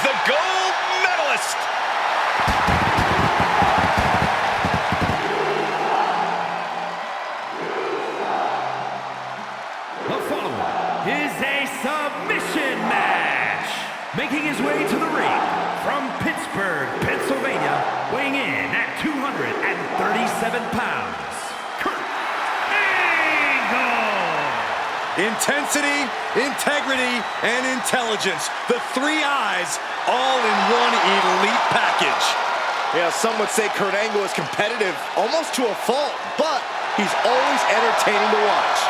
comes the gold medalist. The following is a submission match. Making his way to the ring from Pittsburgh, Pennsylvania, weighing in at 237 pounds, Kurt Angle. Intensity, integrity, and intelligence. The three I's all in one elite package. Yeah, some would say Kurt Angle is competitive almost to a fault, but he's always entertaining to watch.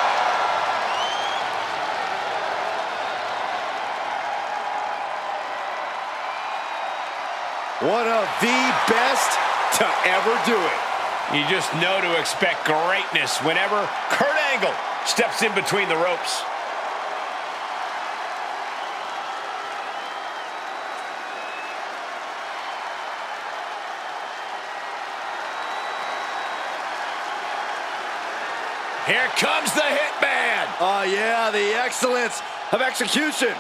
One of the best to ever do it. You just know to expect greatness whenever Kurt Angle steps in between the ropes. Here comes the Hitman. Oh yeah, the excellence of execution.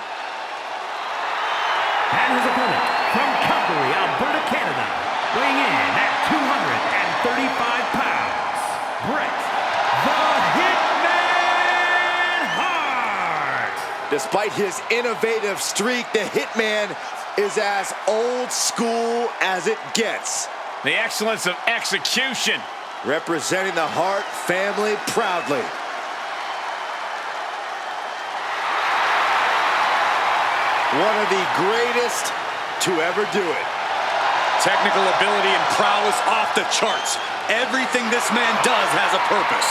And his opponent from Calgary, Alberta, Canada, weighing in at 235 pounds, Bret the Hitman Hart. Despite his innovative streak, the Hitman is as old school as it gets. The excellence of execution. Representing the Hart family proudly. One of the greatest to ever do it. Technical ability and prowess off the charts. Everything this man does has a purpose.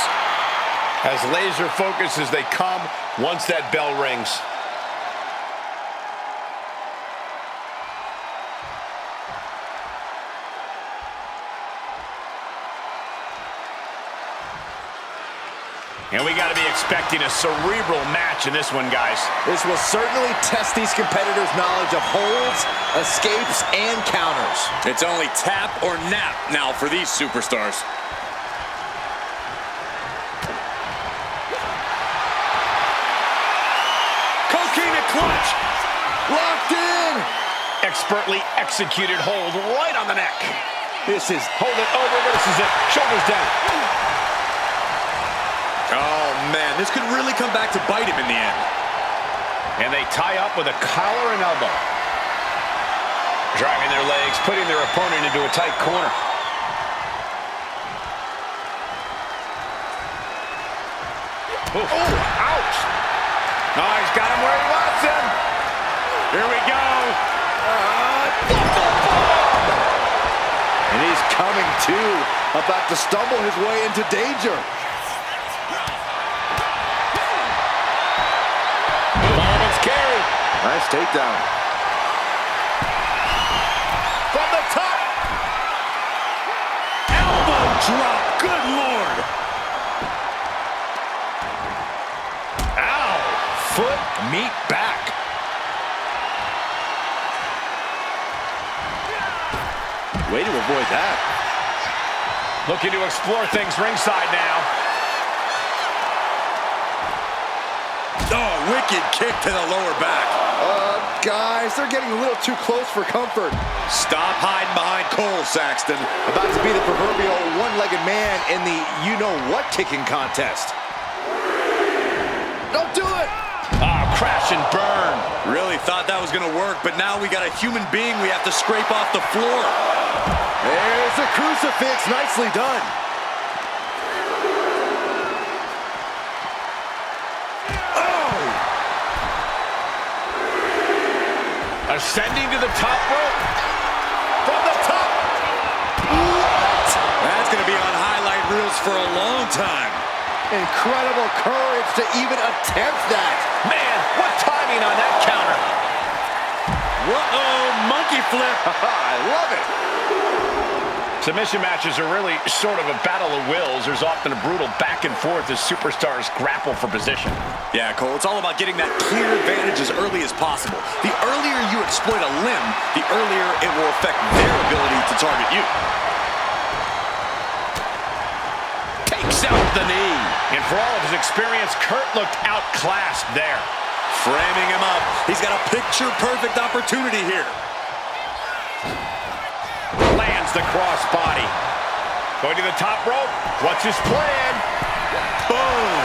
As laser focused as they come once that bell rings. And we got to be expecting a cerebral match in this one, guys. This will certainly test these competitors' knowledge of holds, escapes, and counters. It's only tap or nap now for these superstars. Coquina clutch! Locked in! Expertly executed hold right on the neck. This is... Hold it over, reverses it. Shoulders down. Oh, man, this could really come back to bite him in the end. And they tie up with a collar and elbow. Driving their legs, putting their opponent into a tight corner. Oh, ouch! Oh, he's got him where he wants him. Here we go. And he's coming to, about to stumble his way into danger. Nice takedown. From the top. Elbow drop, good Lord. Ow! Foot, meat back. Way to avoid that. Looking to explore things ringside now. Oh, wicked kick to the lower back. Guys, they're getting a little too close for comfort. Stop hiding behind Cole, Saxton. About to be the proverbial one-legged man in the you-know-what kicking contest. Don't do it! Ah, crash and burn. Really thought that was gonna work, but now we got a human being we have to scrape off the floor. There's a crucifix, nicely done. Ascending to the top rope. From the top. What? That's going to be on highlight reels for a long time. Incredible courage to even attempt that. Man, what timing on that counter. Whoa, monkey flip. I love it. Submission matches are really sort of a battle of wills. There's often a brutal back and forth as superstars grapple for position. Yeah, Cole, it's all about getting that clear advantage as early as possible. The earlier you exploit a limb, the earlier it will affect their ability to target you. Takes out the knee. And for all of his experience, Kurt looked outclassed there. Framing him up. He's got a picture-perfect opportunity here. Lands the crossbody. Going to the top rope. What's his plan? Boom.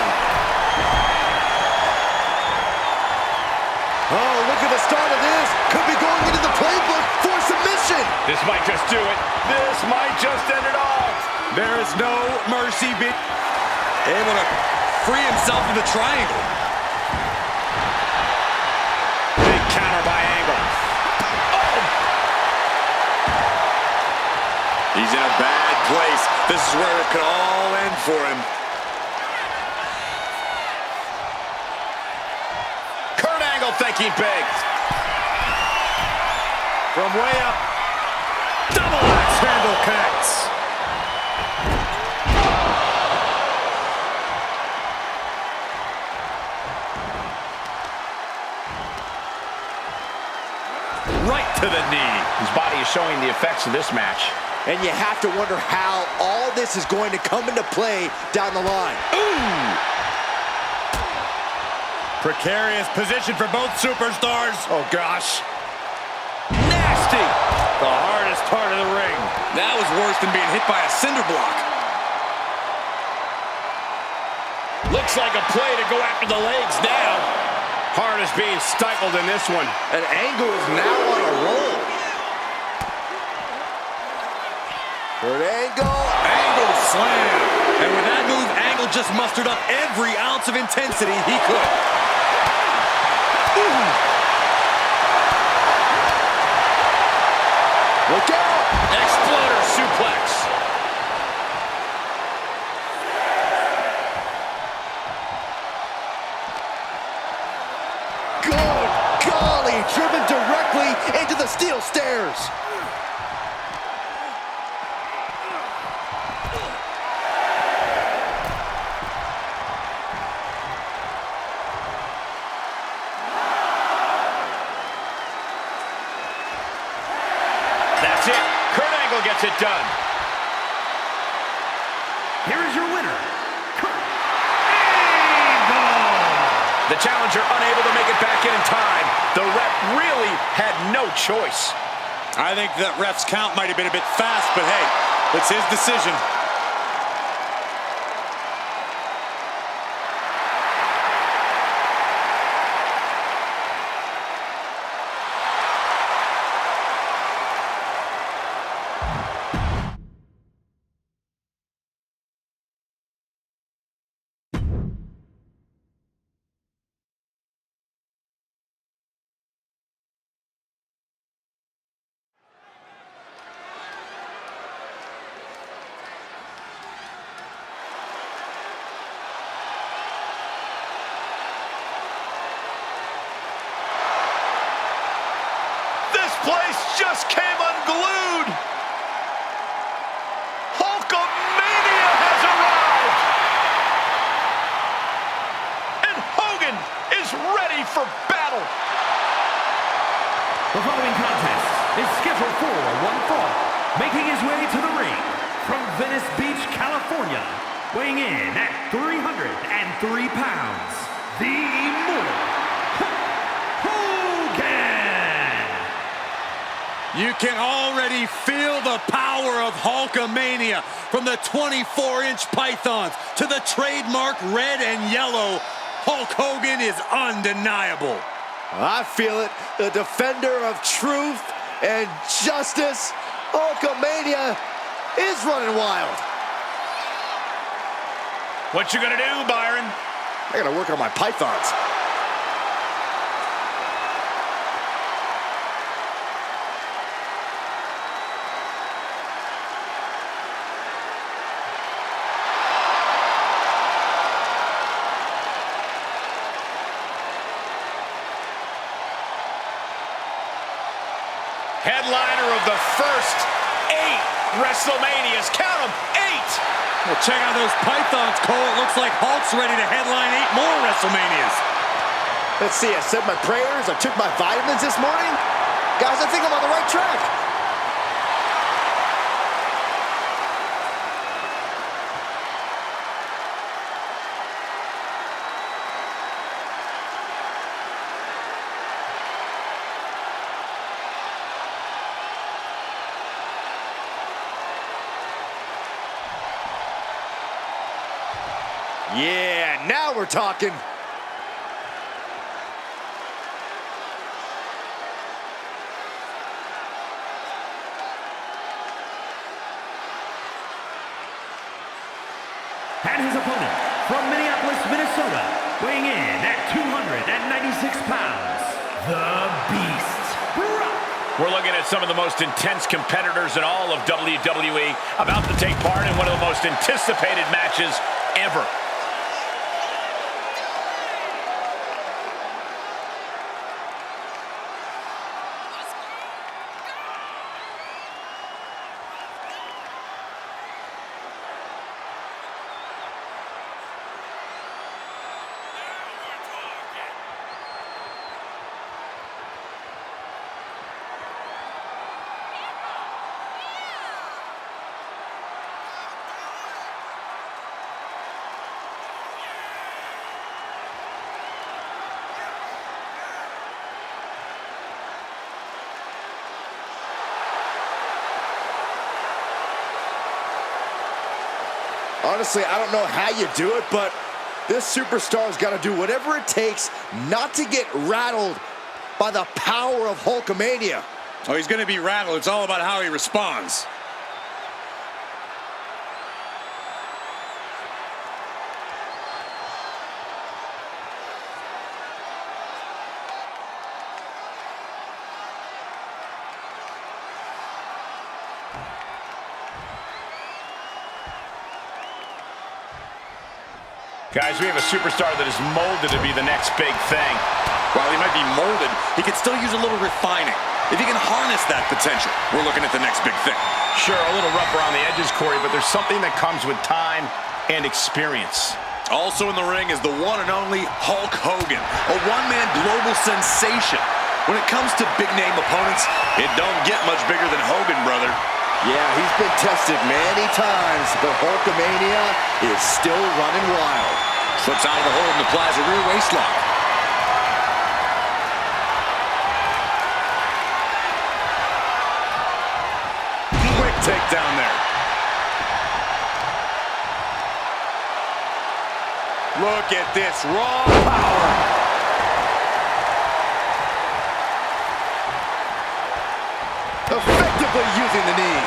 Oh, look at the start of this. Could be going into the playbook for submission. This might just do it. This might just end it all. There is no mercy. Able to free himself from the triangle. Big counter by Angle. Oh! He's in a bad place. This is where it could all end for him. Kurt Angle thinking big. From way up. Double axe handle connects. Right to the knee. His body is showing the effects of this match. And you have to wonder how all this is going to come into play down the line. Ooh! Precarious position for both superstars. Oh, gosh. Nasty! The hardest part of the ring. That was worse than being hit by a cinder block. Looks like a play to go after the legs now. Hart is being stifled in this one. And Angle is now on a roll. Kurt Angle. Angle slam. And with that move, Angle just mustered up every ounce of intensity he could. Ooh. Look out. Exploder suplex. Good golly, driven directly into the steel stairs. That's it. Kurt Angle gets it done. Here is your winner, Kurt Angle. The challenger unable to make it back in time. The ref really had no choice. I think that ref's count might have been a bit fast, but hey, it's his decision. Place just came unglued. Hulkamania has arrived. And Hogan is ready for battle. The following contest is scheduled for one fall. Making his way to the ring from Venice Beach, California, weighing in at 303 pounds, the Immortal Hogan. You can already feel the power of Hulkamania, from the 24-inch pythons to the trademark red and yellow. Hulk Hogan is undeniable. I feel it. The defender of truth and justice. Hulkamania is running wild. What you gonna do, Byron? I gotta work on my pythons. Headliner of the first 8 WrestleManias. Count them, 8! Well, check out those pythons, Cole. It looks like Hulk's ready to headline 8 more WrestleManias. Let's see, I said my prayers, I took my vitamins this morning. Guys, I think I'm on the right track. Yeah, now we're talking. And his opponent, from Minneapolis, Minnesota, weighing in at 296 pounds, the Beast, Brock. We're looking at some of the most intense competitors in all of WWE about to take part in one of the most anticipated matches ever. Honestly, I don't know how you do it, but this superstar's got to do whatever it takes not to get rattled by the power of Hulkamania. Oh, he's going to be rattled. It's all about how he responds. Guys, we have a superstar that is molded to be the next big thing. While he might be molded, he could still use a little refining. If he can harness that potential, we're looking at the next big thing. Sure, a little rough around the edges, Corey, but there's something that comes with time and experience. Also in the ring is the one and only Hulk Hogan, a one-man global sensation. When it comes to big-name opponents, it don't get much bigger than Hogan, brother. Yeah, he's been tested many times, but Hulkamania is still running wild. Slips out of the hold and applies a rear waist lock. Quick takedown there. Look at this raw power. Effectively using the knee.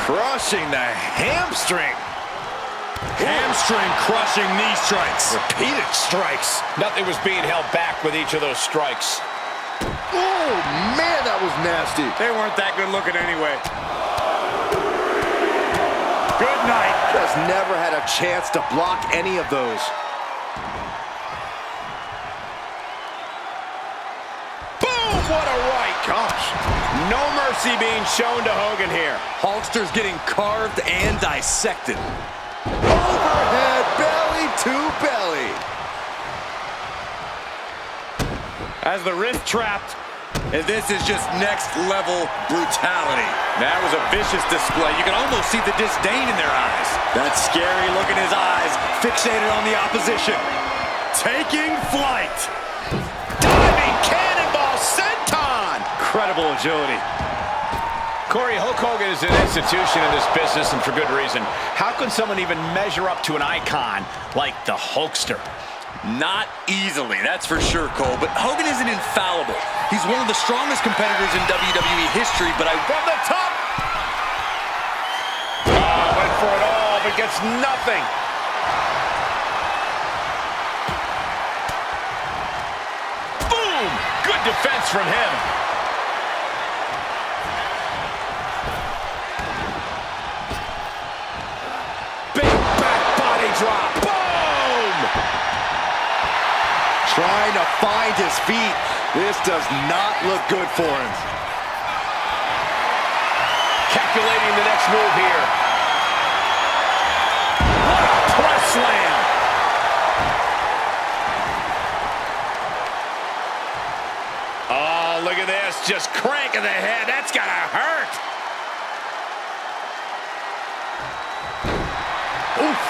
Crushing the hamstring. Hamstring crushing knee strikes. Repeated strikes. Nothing was being held back with each of those strikes. Oh, man, that was nasty. They weren't that good looking anyway. Good night. Just never had a chance to block any of those. Boom! What a right. Gosh. No mercy being shown to Hogan here. Hulkster's getting carved and dissected. Overhead belly to belly. As the wrist trapped, and this is just next level brutality. That was a vicious display. You can almost see the disdain in their eyes. That scary look in his eyes, fixated on the opposition. Taking flight. Diving cannonball senton. Incredible agility. Corey, Hulk Hogan is an institution in this business, and for good reason. How can someone even measure up to an icon like the Hulkster? Not easily, that's for sure, Cole. But Hogan isn't infallible. He's one of the strongest competitors in WWE history, but From the top! Went for it all, but gets nothing. Boom! Good defense from him. Big back body drop. Boom! Trying to find his feet. This does not look good for him. Calculating the next move here. What a press slam. Oh, look at this. Just cranking the head. That's gotta hurt. Oof.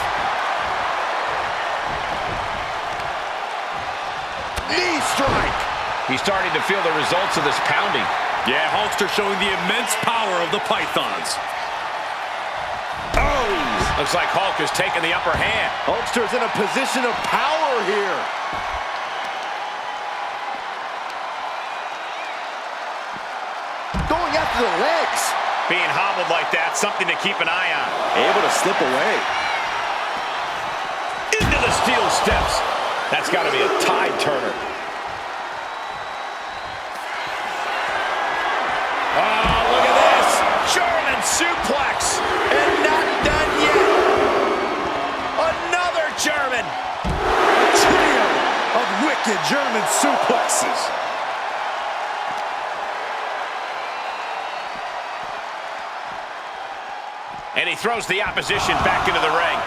Knee strike. He's starting to feel the results of this pounding. yeah, Hulkster showing the immense power of the Pythons. Looks like Hulk is taking the upper hand. Hulkster's in a position of power here. Going after the legs. Being hobbled like that, something to keep an eye on. Able to slip away. Into the steel steps. That's got to be a tide turner. Oh, look at this. German suplex. And not done yet. Another German. A trio of wicked German suplexes. And he throws the opposition back into the ring.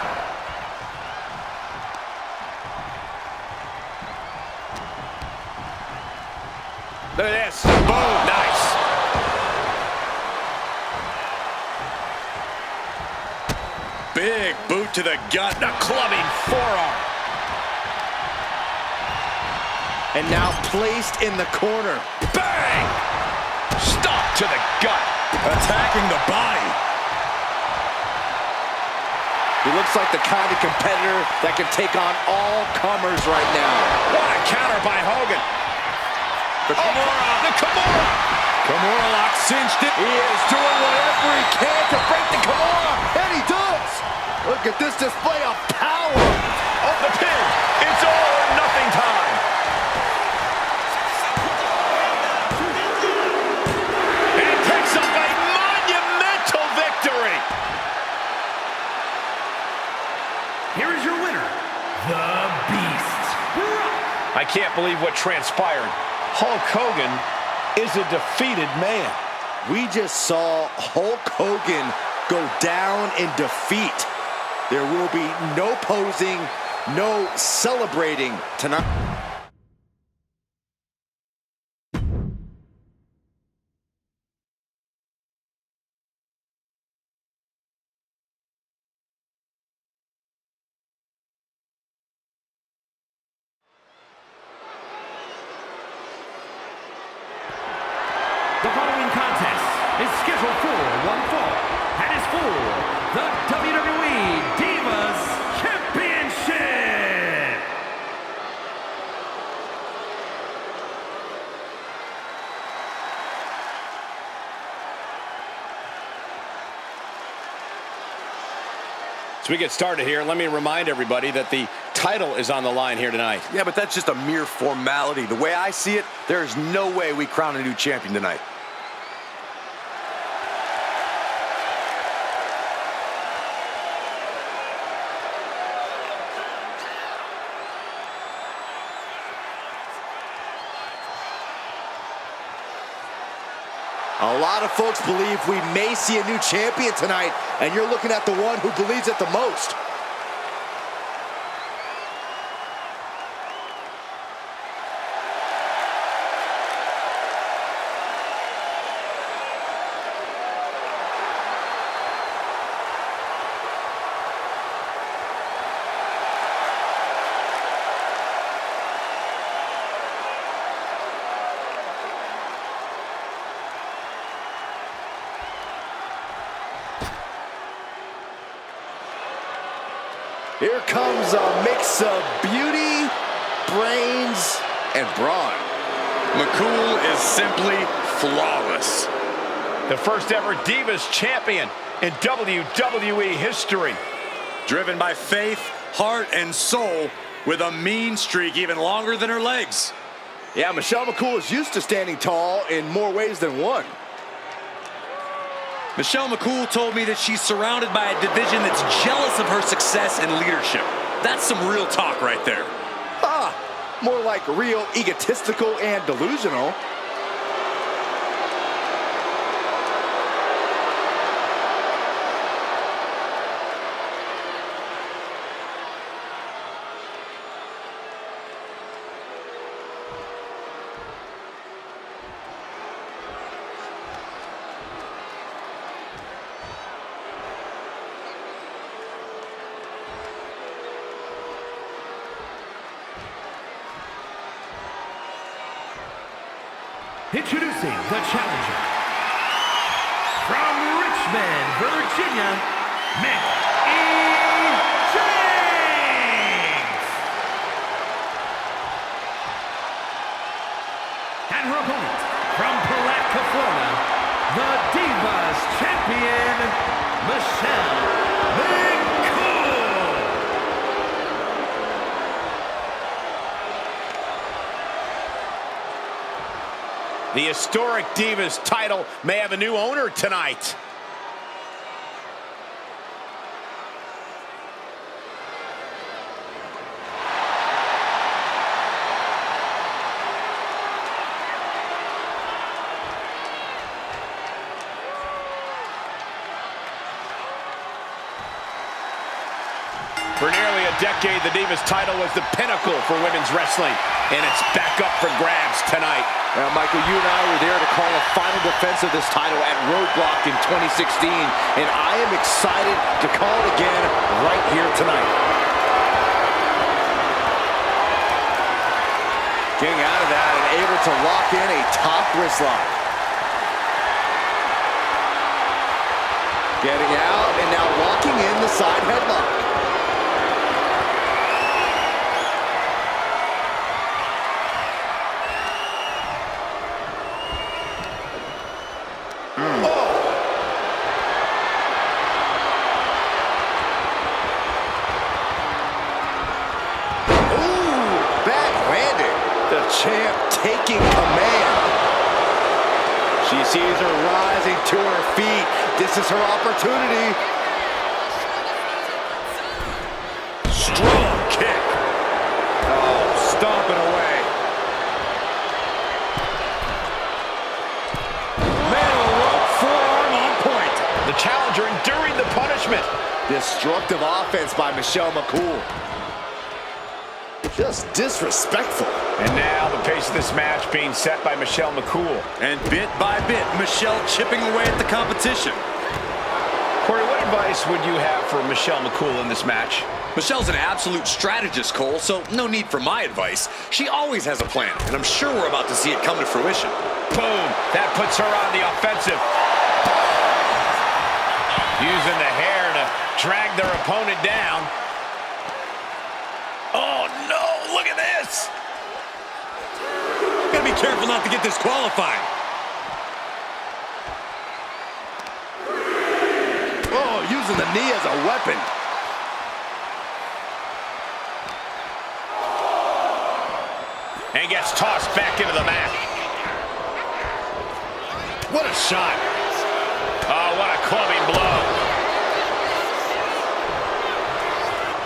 Look at this. Boom. Nice. Big boot to the gut. The clubbing forearm. And now placed in the corner. Bang! Stomp to the gut. Attacking the body. He looks like the kind of competitor that can take on all comers right now. What a counter by Hogan. The Kimura. The Kimura. Kimura lock cinched it. He is doing whatever he can to break the Kimura, and he does. Look at this display of power. Off the pin. It's all or nothing time. And he picks up a monumental victory. Here is your winner, the Beast, Brock. I can't believe what transpired. Hulk Hogan is a defeated man. We just saw Hulk Hogan go down in defeat. There will be no posing, no celebrating tonight. The following contest is scheduled for one fall and is for the WWE Divas Championship. As we get started here, let me remind everybody that the title is on the line here tonight. Yeah, but that's just a mere formality. The way I see it, there is no way we crown a new champion tonight. A lot of folks believe we may see a new champion tonight, and you're looking at the one who believes it the most. Here comes a mix of beauty, brains, and brawn. McCool is simply flawless. The first ever Divas champion in WWE history. Driven by faith, heart, and soul, with a mean streak even longer than her legs. Yeah, Michelle McCool is used to standing tall in more ways than one. Michelle McCool told me that she's surrounded by a division that's jealous of her success and leadership. That's some real talk right there. Ah, more like real egotistical and delusional. Introducing the challenger from Richmond, Virginia, Mick And her opponent, from Palatka, Florida, the Divas Champion, Michelle McCool. The historic Divas title may have a new owner tonight. For nearly a decade, the Divas title was the pinnacle for women's wrestling, and it's back up for grabs tonight. Now, Michael, you and I were there to call a final defense of this title at Roadblock in 2016, and I am excited to call it again right here tonight. Getting out of that and able to lock in a top wrist lock. Getting out and now locking in the side headlock. Champ taking command. She sees her rising to her feet. This is her opportunity. Strong kick. Oh, stomping away. Middle rope forearm on point. The challenger enduring the punishment. Destructive offense by Michelle McCool. Just disrespectful. And now the pace of this match being set by Michelle McCool. And bit by bit, Michelle chipping away at the competition. Corey, what advice would you have for Michelle McCool in this match? Michelle's an absolute strategist, Cole, so no need for my advice. She always has a plan, and I'm sure we're about to see it come to fruition. Boom! That puts her on the offensive. Using the hair to drag their opponent down. Oh, no! Look at this! Gotta be careful not to get disqualified. Oh, using the knee as a weapon. And gets tossed back into the mat. What a shot. Oh, what a clubbing blow.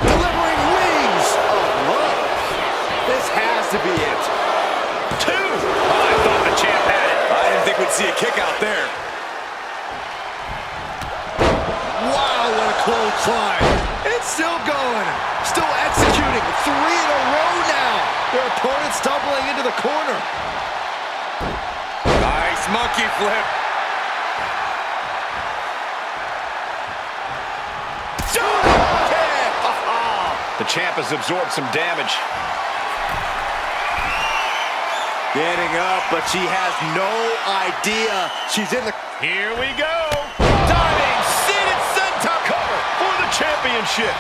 Delivering wings of love. This has to be it. Two. Oh, I thought the champ had it. I didn't think we'd see a kick out there. Wow, what a clothesline. It's still going. Still executing. 3 in a row now. Their opponent stumbling into the corner. Nice monkey flip. The champ has absorbed some damage. Getting up, but she has no idea she's in the... Here we go. Diving, seated senton cover for the championship.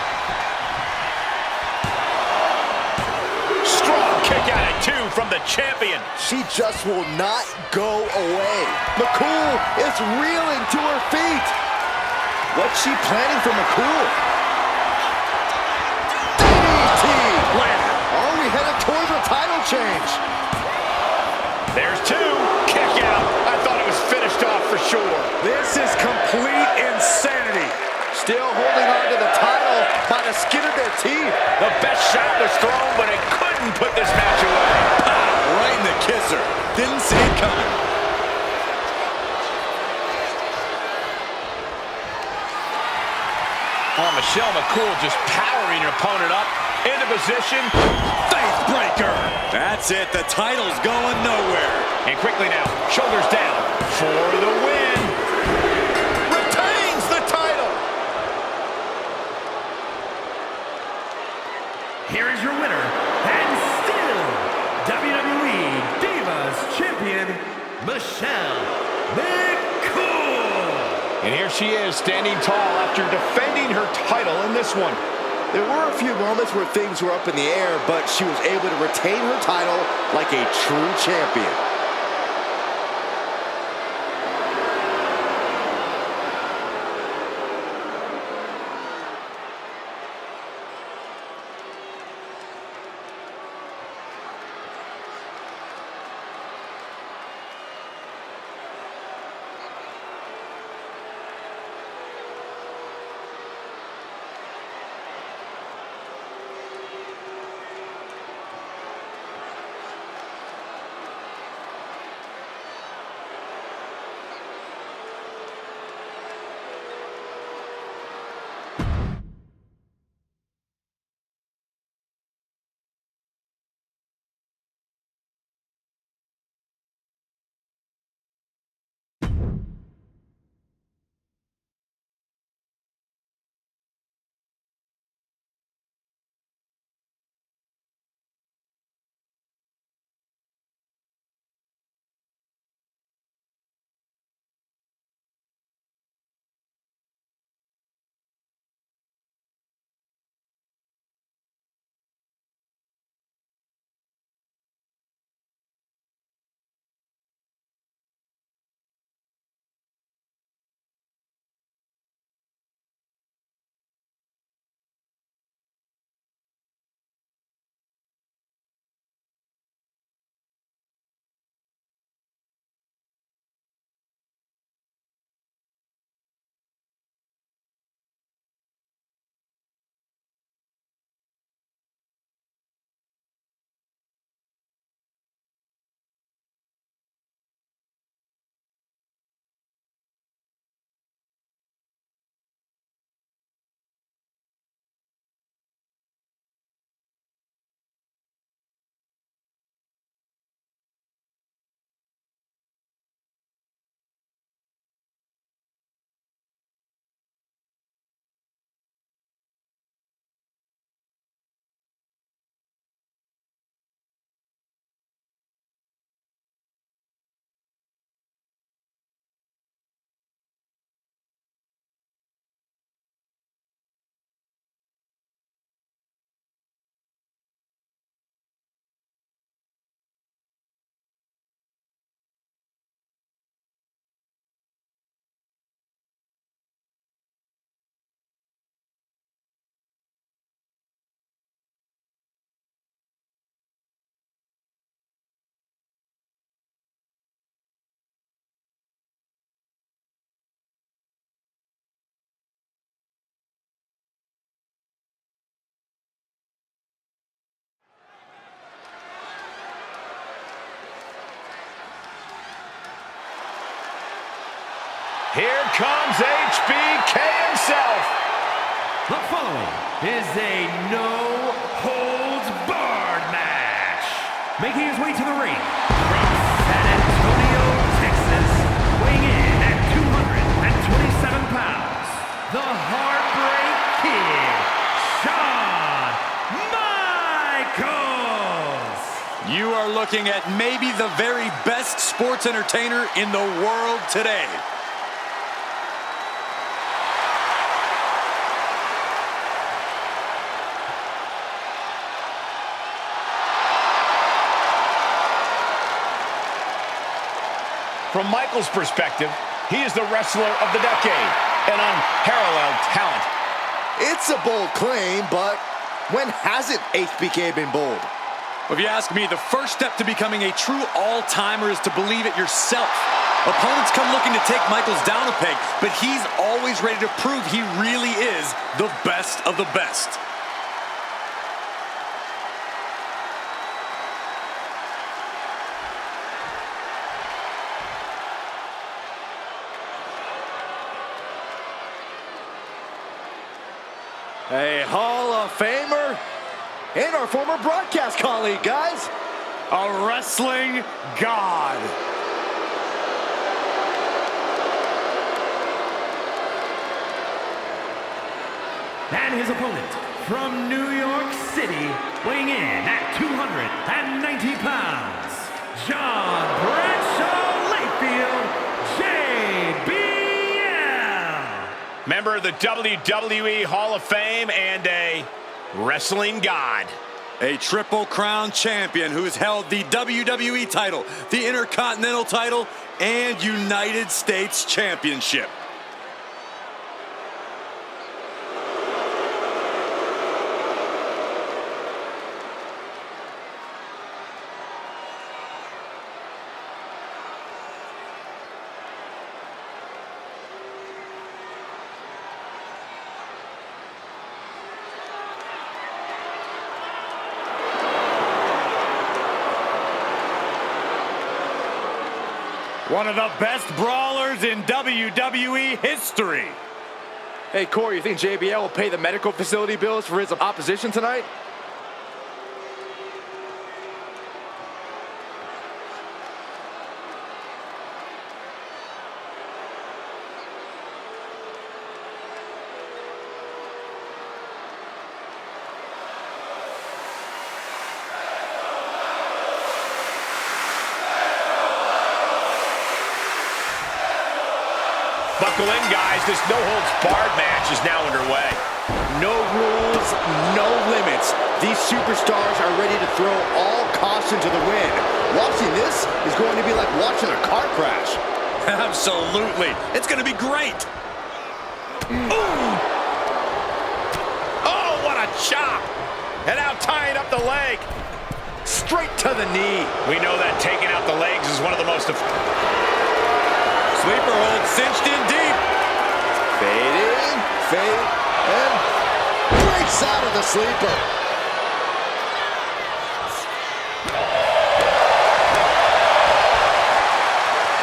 Strong kick out at 2 from the champion. She just will not go away. McCool is reeling to her feet. What's she planning for McCool? DDT! Are we headed towards a title change? There's 2. Kick out. I thought it was finished off for sure. This is complete insanity. Still holding on to the title by the skin of their teeth. The best shot was thrown, but it couldn't put this match away. Right in the kisser. Didn't see it coming. Oh, Michelle McCool just powering her opponent up into position. Faith breaker. That's it. The title's going nowhere. And quickly now, shoulders down for the win. Retains the title. Here is your winner, and still WWE Divas Champion, Michelle McCool. And here she is, standing tall after defending her title in this one. There were a few moments where things were up in the air, but she was able to retain her title like a true champion. Here comes HBK himself. The following is a no-holds-barred match. Making his way to the ring from San Antonio, Texas, weighing in at 227 pounds, the Heartbreak Kid, Shawn Michaels. You are looking at maybe the very best sports entertainer in the world today. From Michael's perspective, he is the wrestler of the decade, an unparalleled talent. It's a bold claim, but when hasn't HBK been bold? If you ask me, the first step to becoming a true all-timer is to believe it yourself. Opponents come looking to take Michaels down a peg, but he's always ready to prove he really is the best of the best. A Hall of Famer and our former broadcast colleague, guys. A wrestling god. And his opponent from New York City, weighing in at 290 pounds, John Bradshaw Layfield, JBL. Member of the WWE Hall of Fame and a wrestling god. A Triple Crown champion who's held the WWE title, the Intercontinental title, and United States Championship. One of the best brawlers in WWE history. Hey, Corey, you think JBL will pay the medical facility bills for his opposition tonight? Buckle in, guys. This no-holds-barred match is now underway. No rules, no limits. These superstars are ready to throw all caution to the wind. Watching this is going to be like watching a car crash. Absolutely. It's going to be great. Ooh. Oh, what a chop. And now tying up the leg. Straight to the knee. We know that taking out the legs is one of the most... Sleeper hold cinched in deep. Fade in, fade, and breaks out of the sleeper.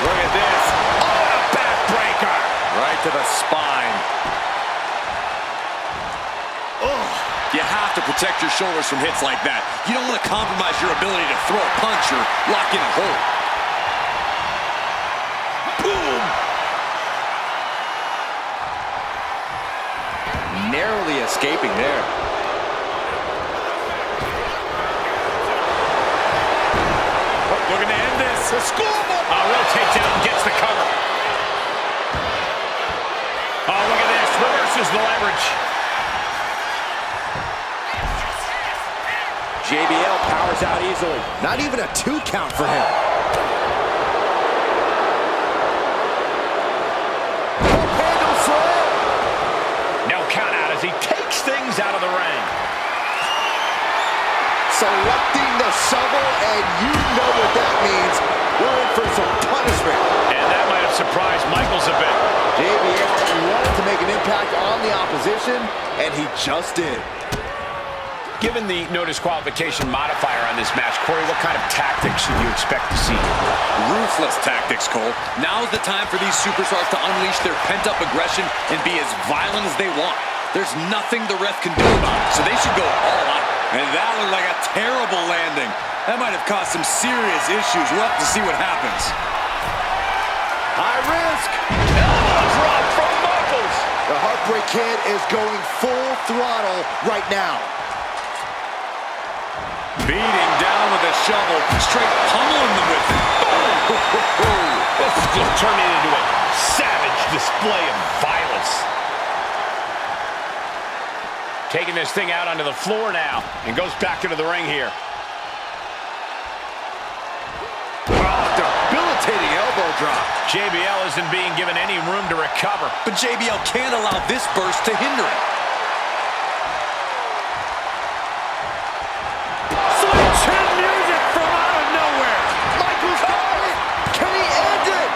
Look at this. Oh, a backbreaker. Right to the spine. Oh, you have to protect your shoulders from hits like that. You don't want to compromise your ability to throw a punch or lock in a hold. Boom. Narrowly escaping there. Looking to end this. The schoolboy. Rotates out and gets the cover. Oh, look at this. Reverses the leverage. JBL powers out easily. Not even a 2 count for him. No count out as he takes things out of the ring. Selecting the shovel, and you know what that means. We're in for some punishment. And that might have surprised Michaels a bit. JBL wanted to make an impact on the opposition, and he just did. Given the no disqualification modifier on this match, Corey, what kind of tactics should you expect to see? Ruthless tactics, Cole. Now's the time for these superstars to unleash their pent-up aggression and be as violent as they want. There's nothing the ref can do about it, so they should go all out. And that looked like a terrible landing. That might have caused some serious issues. We'll have to see what happens. High risk. Elbow drop from Michaels. The Heartbreak Kid is going full throttle right now. Beating down with a shovel, straight pummeling them with it. This is just turning into a savage display of violence. Taking this thing out onto the floor now and goes back into the ring here. Oh, debilitating elbow drop. JBL isn't being given any room to recover. But JBL can't allow this burst to hinder him. Switching music from out of nowhere. Michaels got it. Can he end it?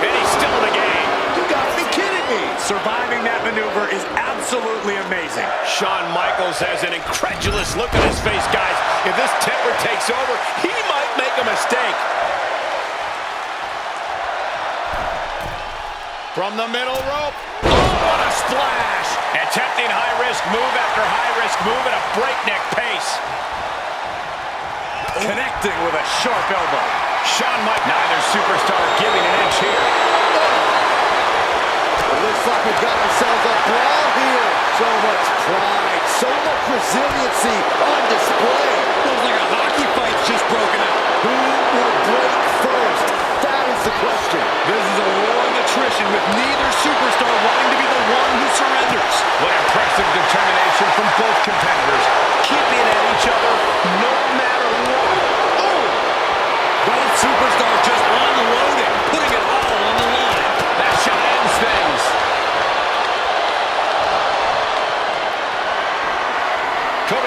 And he's still in the game. You gotta be kidding me. Surviving that maneuver is absolutely amazing. Shawn Michaels has an incredulous look on his face, guys. If this temper takes over, he might make a mistake. From the middle rope. Oh, what a splash. Attempting high-risk move after high-risk move at a breakneck pace. Connecting with a sharp elbow. Shawn Michaels, neither superstar giving an inch here. It looks like we've got ourselves a brawl here. So much pride, so much resiliency on display. Looks like a hockey fight's just broken out. Who will break first? That is the question. This is a war of attrition with neither superstar wanting to be the one who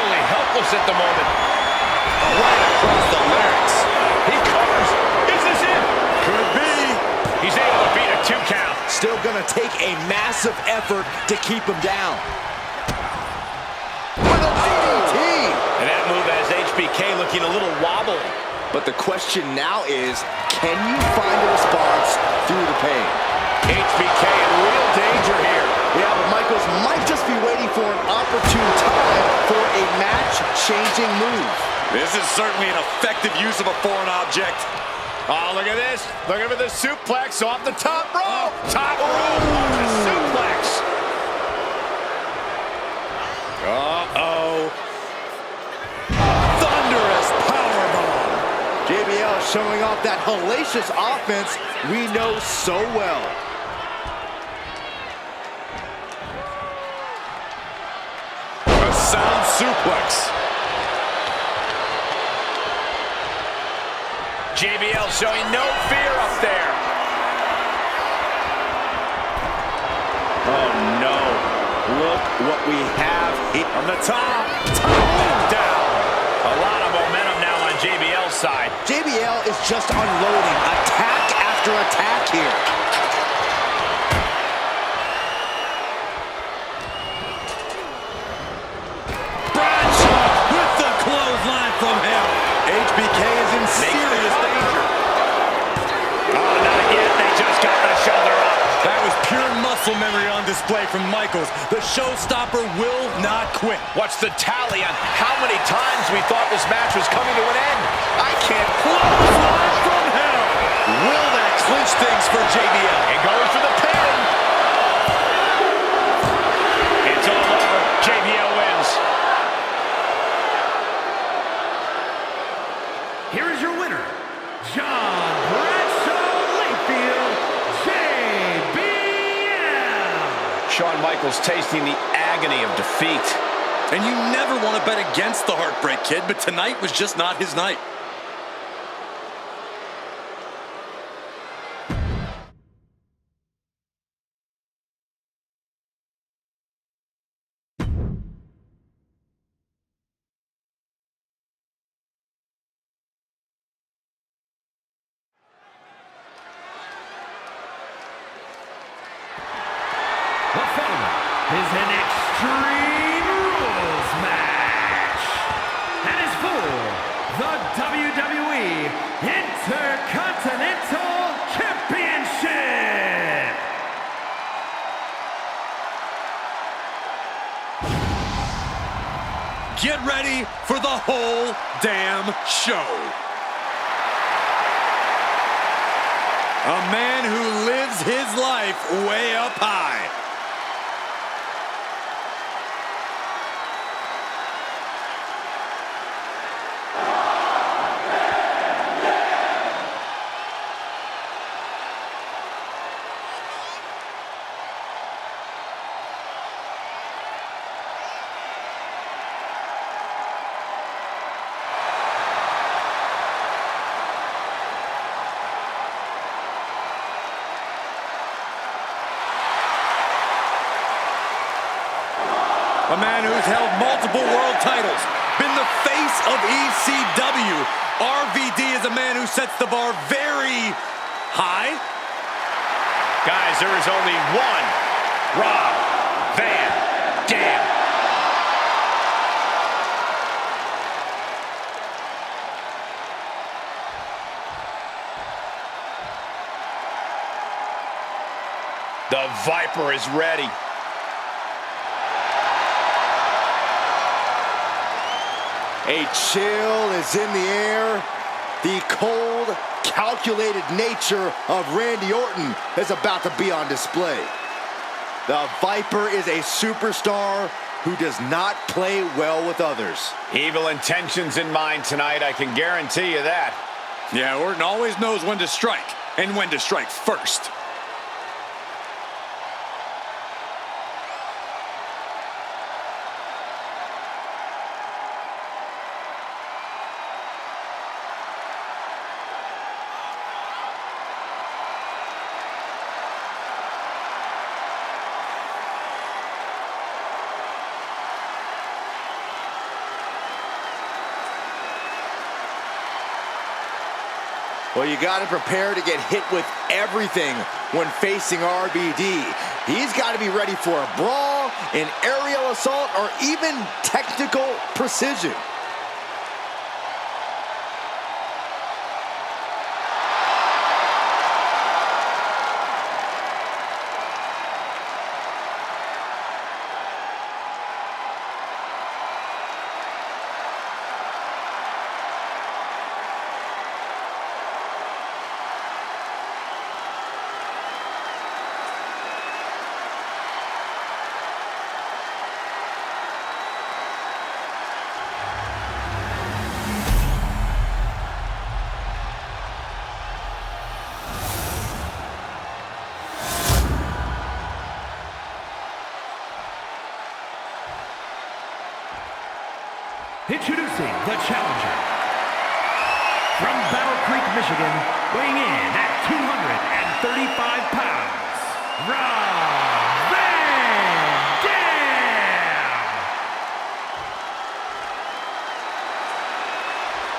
Totally helpless at the moment. Right across the larynx. He covers. Is this it? Could be. He's able to beat a 2 count. Still gonna take a massive effort to keep him down. With a DDT! And that move has HBK looking a little wobbly. But the question now is, can you find a response through the pain? HBK in real danger here. Yeah, but Michaels might just be waiting for an opportune time for a match-changing move. This is certainly an effective use of a foreign object. Oh, look at this. Look at the suplex off the top rope. Top rope off the suplex. Uh-oh. Thunderous powerbomb. JBL showing off that hellacious offense we know so well. A sound suplex. JBL showing no fear up there. Oh no, look what we have here. On the top and down. A lot of momentum now on JBL's side. JBL is just unloading attack after attack here. Bradshaw with the clothesline from him. HBK is in serious danger. Oh, not yet. They just got the shoulder up. That was pure muscle memory on display from Michaels. The showstopper will not quit. What's the tally on how many times we thought this match was coming to an end? I can't. Clothesline from hell. Will that clinch things for JBL? It goes for the pin. It's all over. JBL wins. Here is your winner, John Bradshaw Layfield, JBL. Shawn Michaels tasting the agony of defeat. And you never want to bet against the Heartbreak Kid, but tonight was just not his night. The following is an Extreme Rules match and is for the WWE Intercontinental Championship. Get ready for the whole damn show. A man who lives his life way up high. A man who's held multiple world titles, been the face of ECW. RVD is a man who sets the bar very high. Guys, there is only one Rob Van Dam. The Viper is ready. A chill is in the air. The cold, calculated nature of Randy Orton is about to be on display. The Viper is a superstar who does not play well with others. Evil intentions in mind tonight, I can guarantee you that. Yeah, Orton always knows when to strike, and when to strike first. Well, you got to prepare to get hit with everything when facing RVD. He's got to be ready for a brawl, an aerial assault, or even technical precision. Introducing the challenger from Battle Creek, Michigan, weighing in at 235 pounds, Rob Van Dam!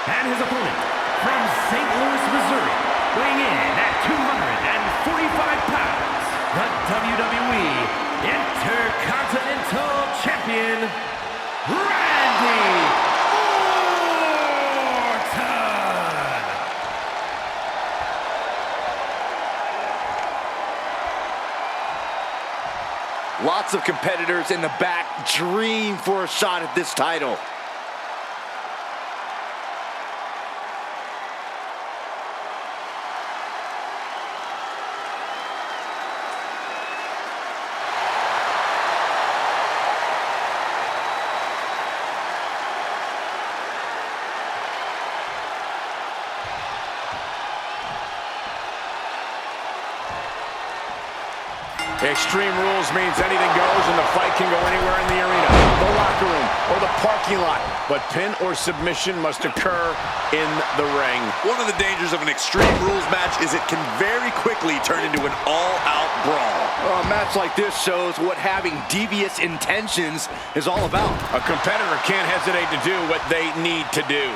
And his opponent from St. Louis, Missouri, weighing in at 245 pounds, the WWE Intercontinental Champion, Randy Orton! Lots of competitors in the back dream for a shot at this title. Extreme Rules means anything goes and the fight can go anywhere in the arena, the locker room, or the parking lot. But pin or submission must occur in the ring. One of the dangers of an Extreme Rules match is it can very quickly turn into an all-out brawl. Well, a match like this shows what having devious intentions is all about. A competitor can't hesitate to do what they need to do.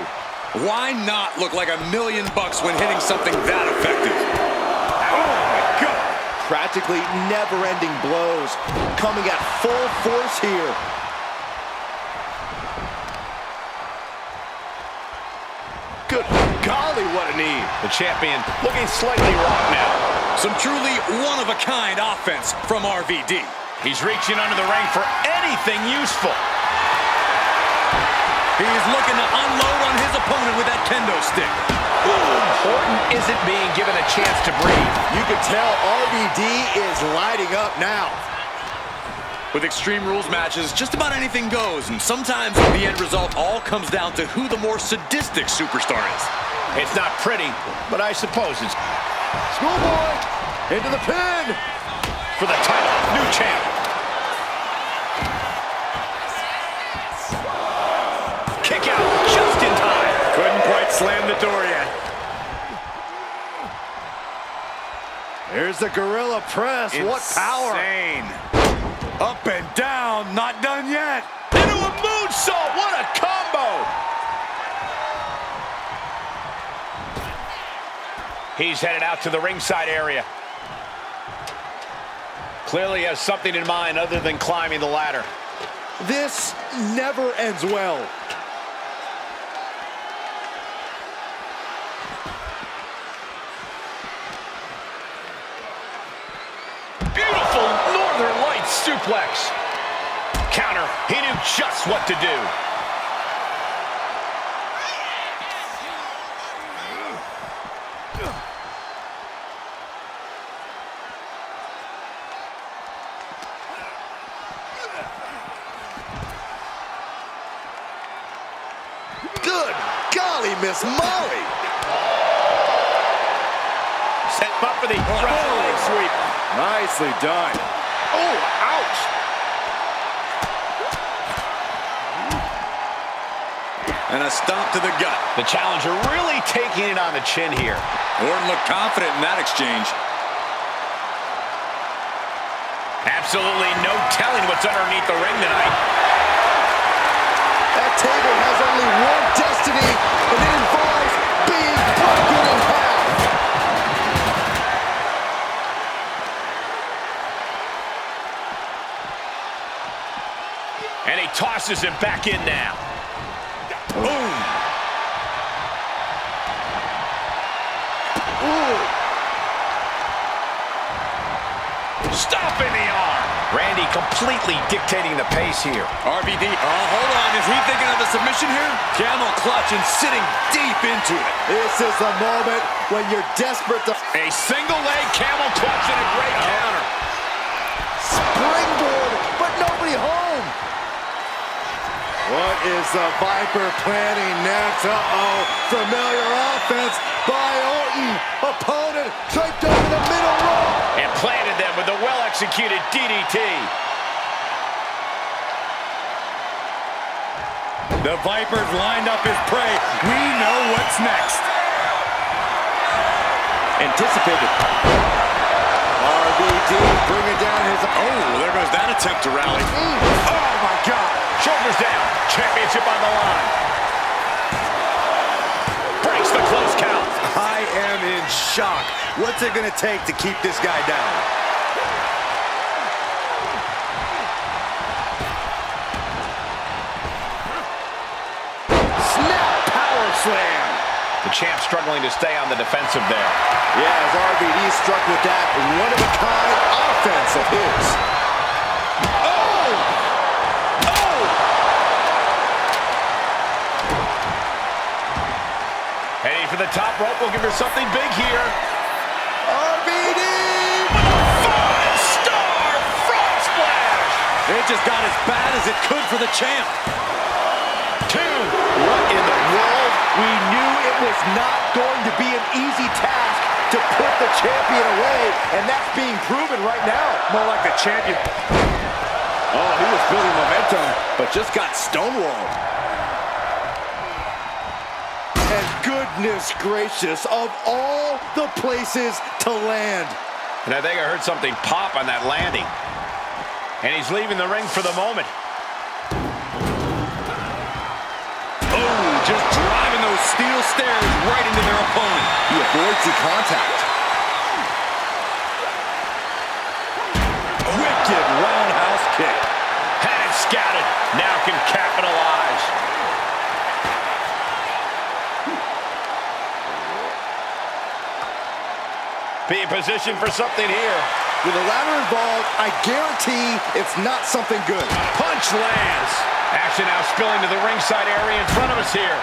Why not look like $1 million when hitting something that effective? Oh my God! Practically never-ending blows coming at full force here. Good golly, what a knee. The champion looking slightly rocked now. Some truly one-of-a-kind offense from RVD. He's reaching under the ring for anything useful. He's looking to unload on his opponent with that kendo stick. Orton isn't being given a chance to breathe. You can tell RVD is lighting up now. With Extreme Rules matches, just about anything goes, and sometimes the end result all comes down to who the more sadistic superstar is. It's not pretty, but I suppose it's Schoolboy into the pin. for the title. New champ. Kick out just in time. Couldn't quite slam the door yet. There's the gorilla press. What power. Insane. Up and down, not done yet. Into a moonsault. What a combo. He's headed out to the ringside area. Clearly has something in mind other than climbing the ladder. This never ends well. Beautiful Northern Lights suplex. Counter. He knew just what to do. Good golly, Miss Molly. Set up for the wrestling sweep. Nicely done. Oh, ouch. And a stomp to the gut. The challenger really taking it on the chin here. Orton looked confident in that exchange. Absolutely no telling what's underneath the ring tonight. That table has only one destiny, and it involves being broken in half. tosses him back in now. Boom. Ooh. Stomping the arm. Randy completely dictating the pace here. RVD, hold on, is he thinking of the submission here? Camel clutch and sitting deep into it. This is the moment when you're desperate to... A single leg camel clutch and a great counter. Springboard, but nobody home. What is the Viper planning next? Uh-oh, familiar offense by Orton. Opponent straight down the middle row. And planted them with a well-executed DDT. The Viper's lined up his prey. We know what's next. Anticipated. RVD bringing down his... Oh, there goes that attempt to rally. Oh, my God. Shoulders down. Championship on the line. Breaks the close count. I am in shock. What's it going to take to keep this guy down? Snap power slam. The champ struggling to stay on the defensive there. Yeah, as RVD struck with that one-of-a-kind offense of his. Oh! Oh! Heading for the top rope. We'll give her something big here. RVD! Five-star frog splash. It just got as bad as it could for the champ. Two. What in the world? We knew it was not going to be an easy task to put the champion away, and that's being proven right now. More like the champion. Oh, he was building momentum, but just got stonewalled. And goodness gracious, of all the places to land. And I think I heard something pop on that landing. And he's leaving the ring for the moment. Oh, just driving those steel stairs right into their opponent. He avoids the contact. Wicked roundhouse kick. Had it scouted. Now can capitalize. Be in position for something here. With a ladder involved, I guarantee it's not something good. Punch lands. Action now spilling to the ringside area in front of us here.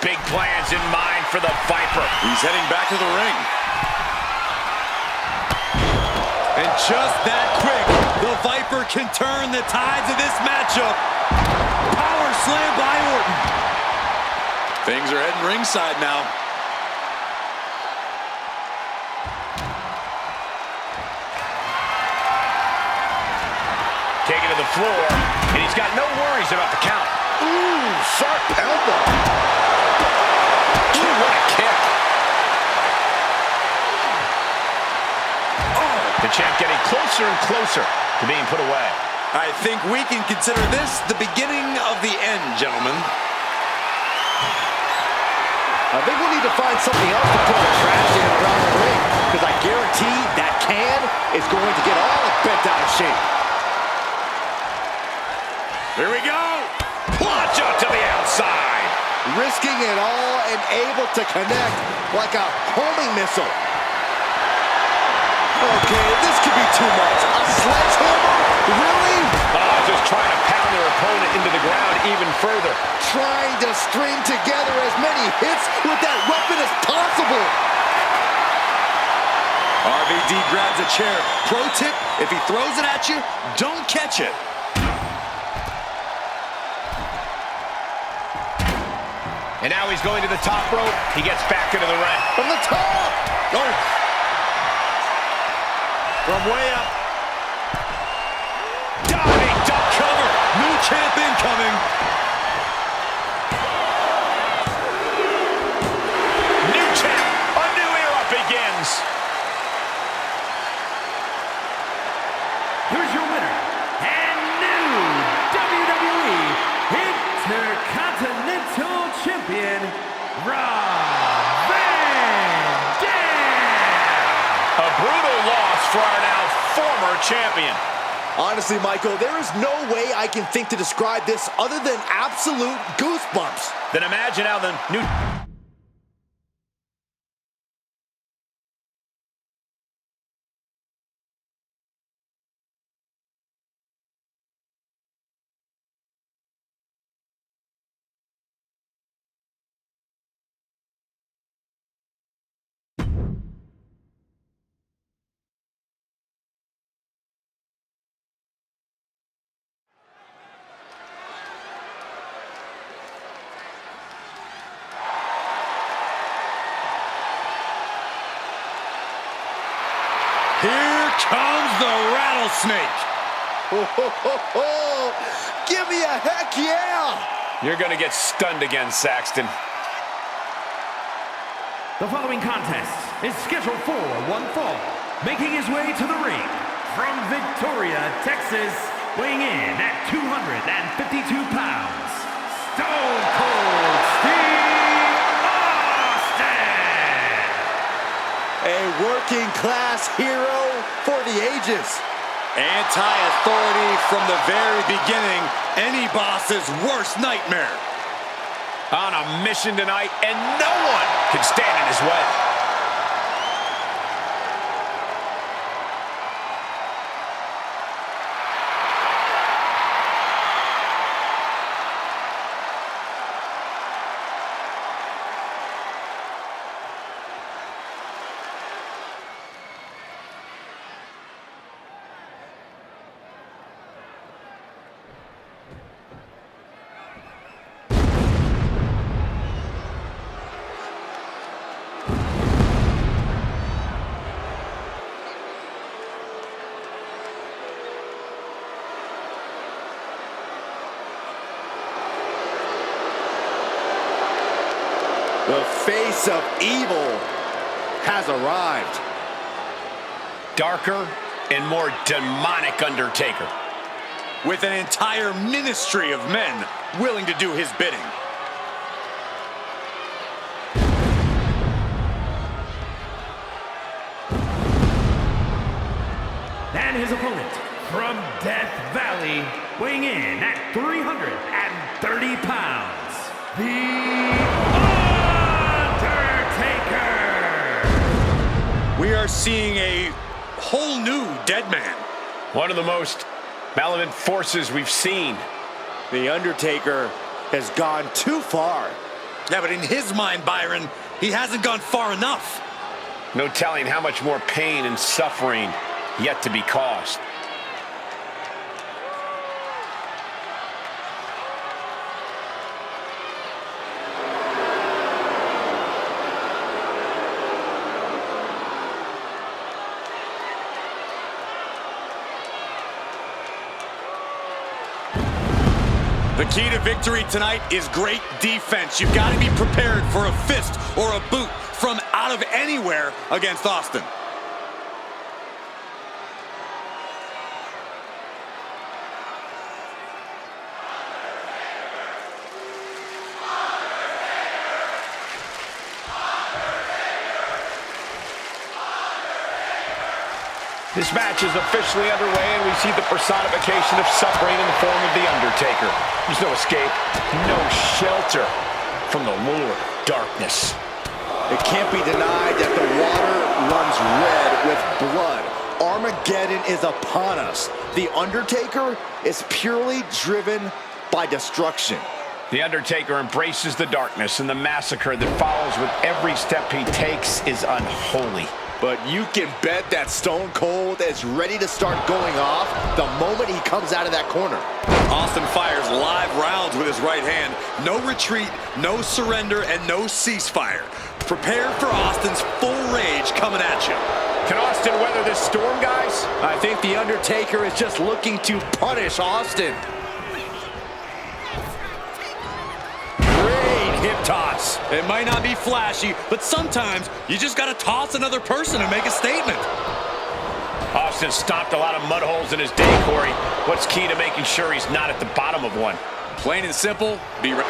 Big plans in mind for the Viper. He's heading back to the ring. And just that quick, the Viper can turn the tides of this matchup. Power slam by Orton. Things are heading ringside now. Taken to the floor, and he's got no worries about the count. Ooh, sharp elbow. Ooh, what a kick. The champ getting closer and closer to being put away. I think we can consider this the beginning of the end, gentlemen. I think we need to find something else to put a trash can around the ring, because I guarantee that can is going to get all bent out of shape. Here we go. Launch out to the outside. Risking it all and able to connect like a homing missile. Okay, this could be too much. A sledgehammer? Really? Just trying to pound their opponent into the ground even further. Trying to string together as many hits with that weapon as possible. RVD grabs a chair. Pro tip, if he throws it at you, don't catch it. And now he's going to the top rope. He gets back into the ring. From the top! Oh. From way up. Diving duck cover. New champ incoming. New champ. A new era begins. Here's your winner and new WWE Entertainment Rob Van Dam. A brutal loss for our now former champion. Honestly, Michael, there is no way I can think to describe this other than absolute goosebumps. Then imagine how the new... Here comes the rattlesnake. Give me a heck yeah! You're gonna get stunned again, Saxton. The following contest is scheduled for one fall. Making his way to the ring from Victoria, Texas, weighing in at 252 pounds, Stone Cold Steve Austin! A working class hero for the ages. Anti-authority from the very beginning. Any boss's worst nightmare. On a mission tonight, and no one can stand in his way. The face of evil has arrived. Darker and more demonic Undertaker. With an entire ministry of men willing to do his bidding. And his opponent from Death Valley, weighing in at 330 pounds, the Undertaker! We are seeing a whole new dead man. One of the most malevolent forces we've seen. The Undertaker has gone too far. Yeah, but in his mind, Byron, he hasn't gone far enough. No telling how much more pain and suffering yet to be caused. The key to victory tonight is great defense. You've got to be prepared for a fist or a boot from out of anywhere against Austin. This match is officially underway, and we see the personification of suffering in the form of The Undertaker. There's no escape, no shelter from the lure of darkness. It can't be denied that the water runs red with blood. Armageddon is upon us. The Undertaker is purely driven by destruction. The Undertaker embraces the darkness, and the massacre that follows with every step he takes is unholy. But you can bet that Stone Cold is ready to start going off the moment he comes out of that corner. Austin fires live rounds with his right hand. No retreat, no surrender, and no ceasefire. Prepare for Austin's full rage coming at you. Can Austin weather this storm, guys? I think The Undertaker is just looking to punish Austin. Hip toss. It might not be flashy, but sometimes you just got to toss another person and make a statement. Austin stomped a lot of mud holes in his day, Corey. What's key to making sure he's not at the bottom of one? Plain and simple, be ready.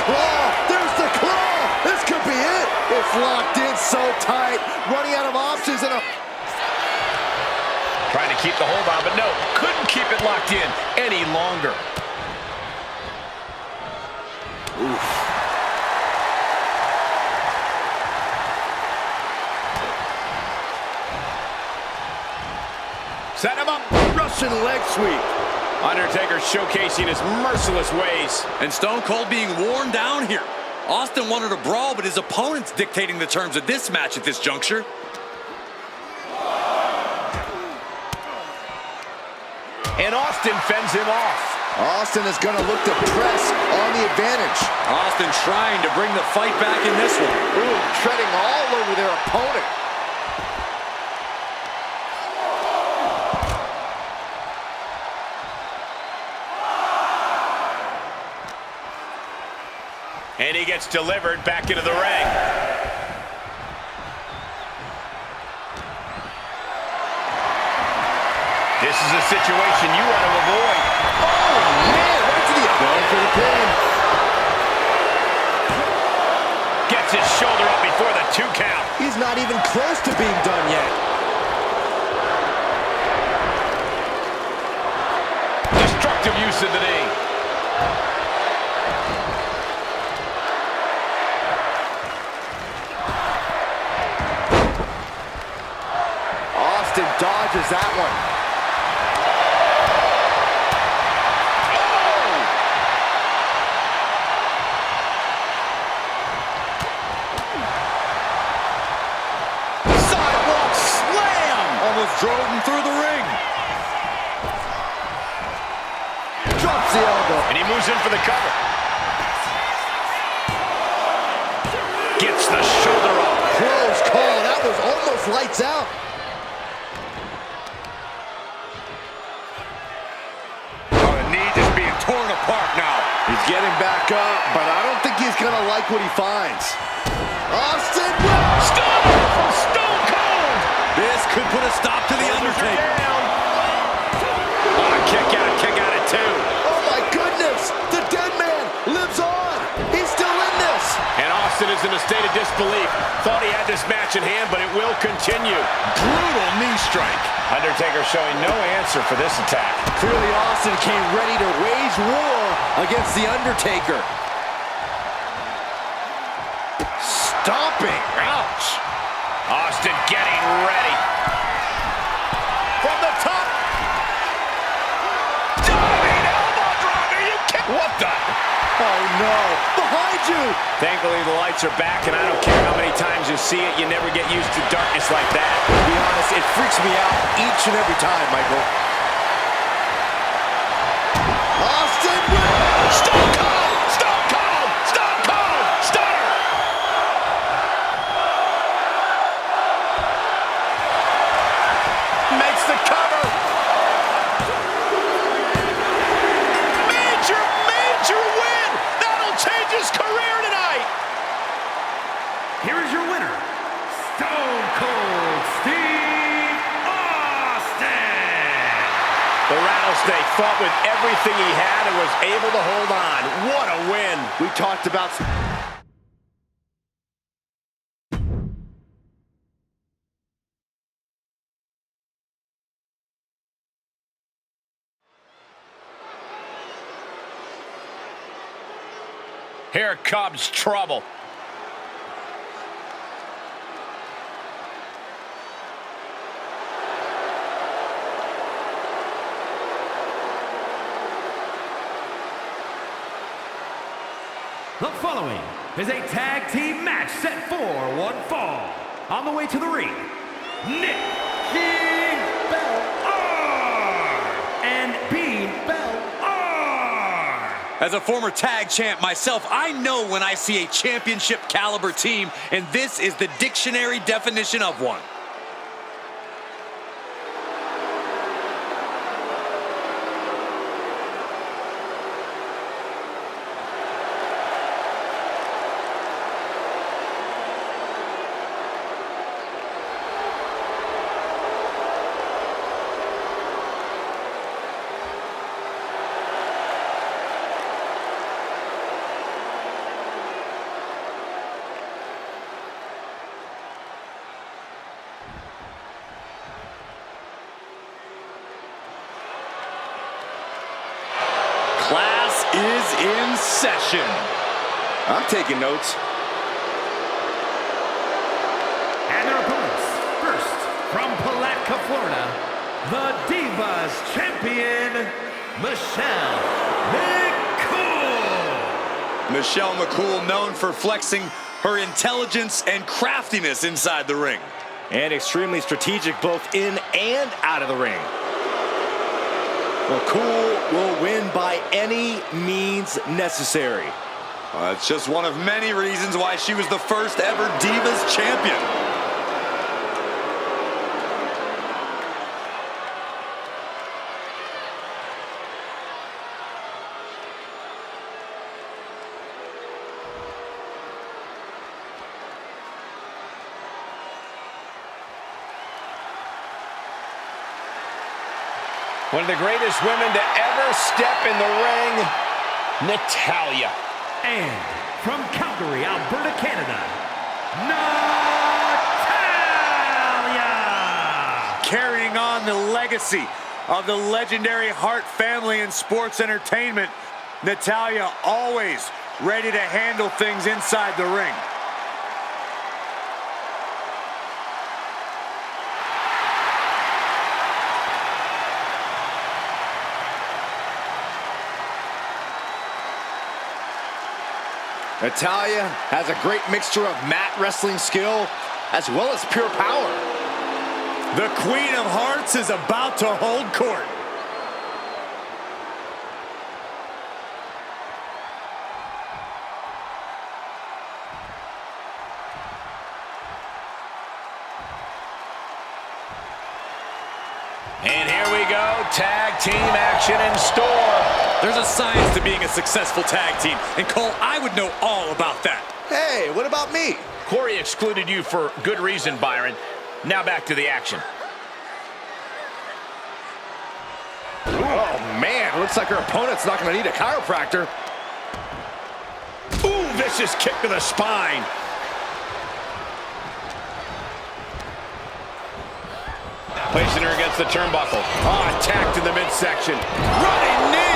claw. There's the claw. This could be it. It's locked in so tight. Running out of options and a... Trying to keep the hold on, but no, couldn't keep it locked in any longer. Oof. Set him up. Russian leg sweep. Undertaker showcasing his merciless ways. And Stone Cold being worn down here. Austin wanted a brawl, but his opponent's dictating the terms of this match at this juncture. And Austin fends him off. Austin is going to look to press on the advantage. Austin trying to bring the fight back in this one. Ooh, treading all over their opponent. And he gets delivered back into the ring. This is a situation you want to avoid. Oh, man, right to the... Going for the pin. Gets his shoulder up before the 2 count. He's not even close to being done yet. Destructive use of the knee. Austin dodges that one. Sidewalk slam! Almost drove him through the ring. Drops the elbow. And he moves in for the cover. Gets the shoulder up. Close call. That was almost lights out. Oh, the knee just being torn apart now. He's getting back up, but I don't think he's going to like what he finds. Austin! Stunner from Stone Cold. This could put a stop to the Undertaker. Down. Oh, kick out at 2. Oh, my goodness! The dead man lives on! He's still in this! And Austin is in a state of disbelief. Thought he had this match in hand, but it will continue. Brutal knee strike. Undertaker showing no answer for this attack. Clearly, Austin came ready to wage war against The Undertaker. Stomping! Ouch! Austin getting ready. From the top. Diving elbow drop. Are you kidding? What the? Oh, no! Behind you! Thankfully, the lights are back, and I don't care how many times you see it, you never get used to darkness like that. To be honest, it freaks me out each and every time, Michael. Austin! Stone Cold! Stone Cold! Stone Cold! Stunner! Makes the cover. Major win! That'll change his career tonight! Here is your winner, Stone Cold Steve Austin. The Rattlesnake fought with everything he had and was able to hold on. What a win! We talked about... Here comes trouble. The following is a tag team match set for one fall. On the way to the ring, Nick King Bel-Air and B. Bel-Air. As a former tag champ myself, I know when I see a championship caliber team, and this is the dictionary definition of one. session. I'm taking notes. And their opponents, first, from Palatka, Florida, the Divas Champion, Michelle McCool. Michelle McCool, known for flexing her intelligence and craftiness inside the ring. And extremely strategic both in and out of the ring. McCool will win by any means necessary. It's just one of many reasons why she was the first ever Divas Champion. One of the greatest women to ever step in the ring, Natalya. And from Calgary, Alberta, Canada, Natalya! Carrying on the legacy of the legendary Hart family in sports entertainment, Natalya always ready to handle things inside the ring. Natalya has a great mixture of mat wrestling skill as well as pure power. The Queen of Hearts is about to hold court. And here we go, tag team action in store. There's a science to being a successful tag team, and Cole, I would know all about that. Hey, what about me? Corey excluded you for good reason, Byron. Now back to the action. Oh, man, looks like her opponent's not going to need a chiropractor. Ooh, vicious kick to the spine. Placing her against the turnbuckle. Oh, attacked in the midsection. Running knee.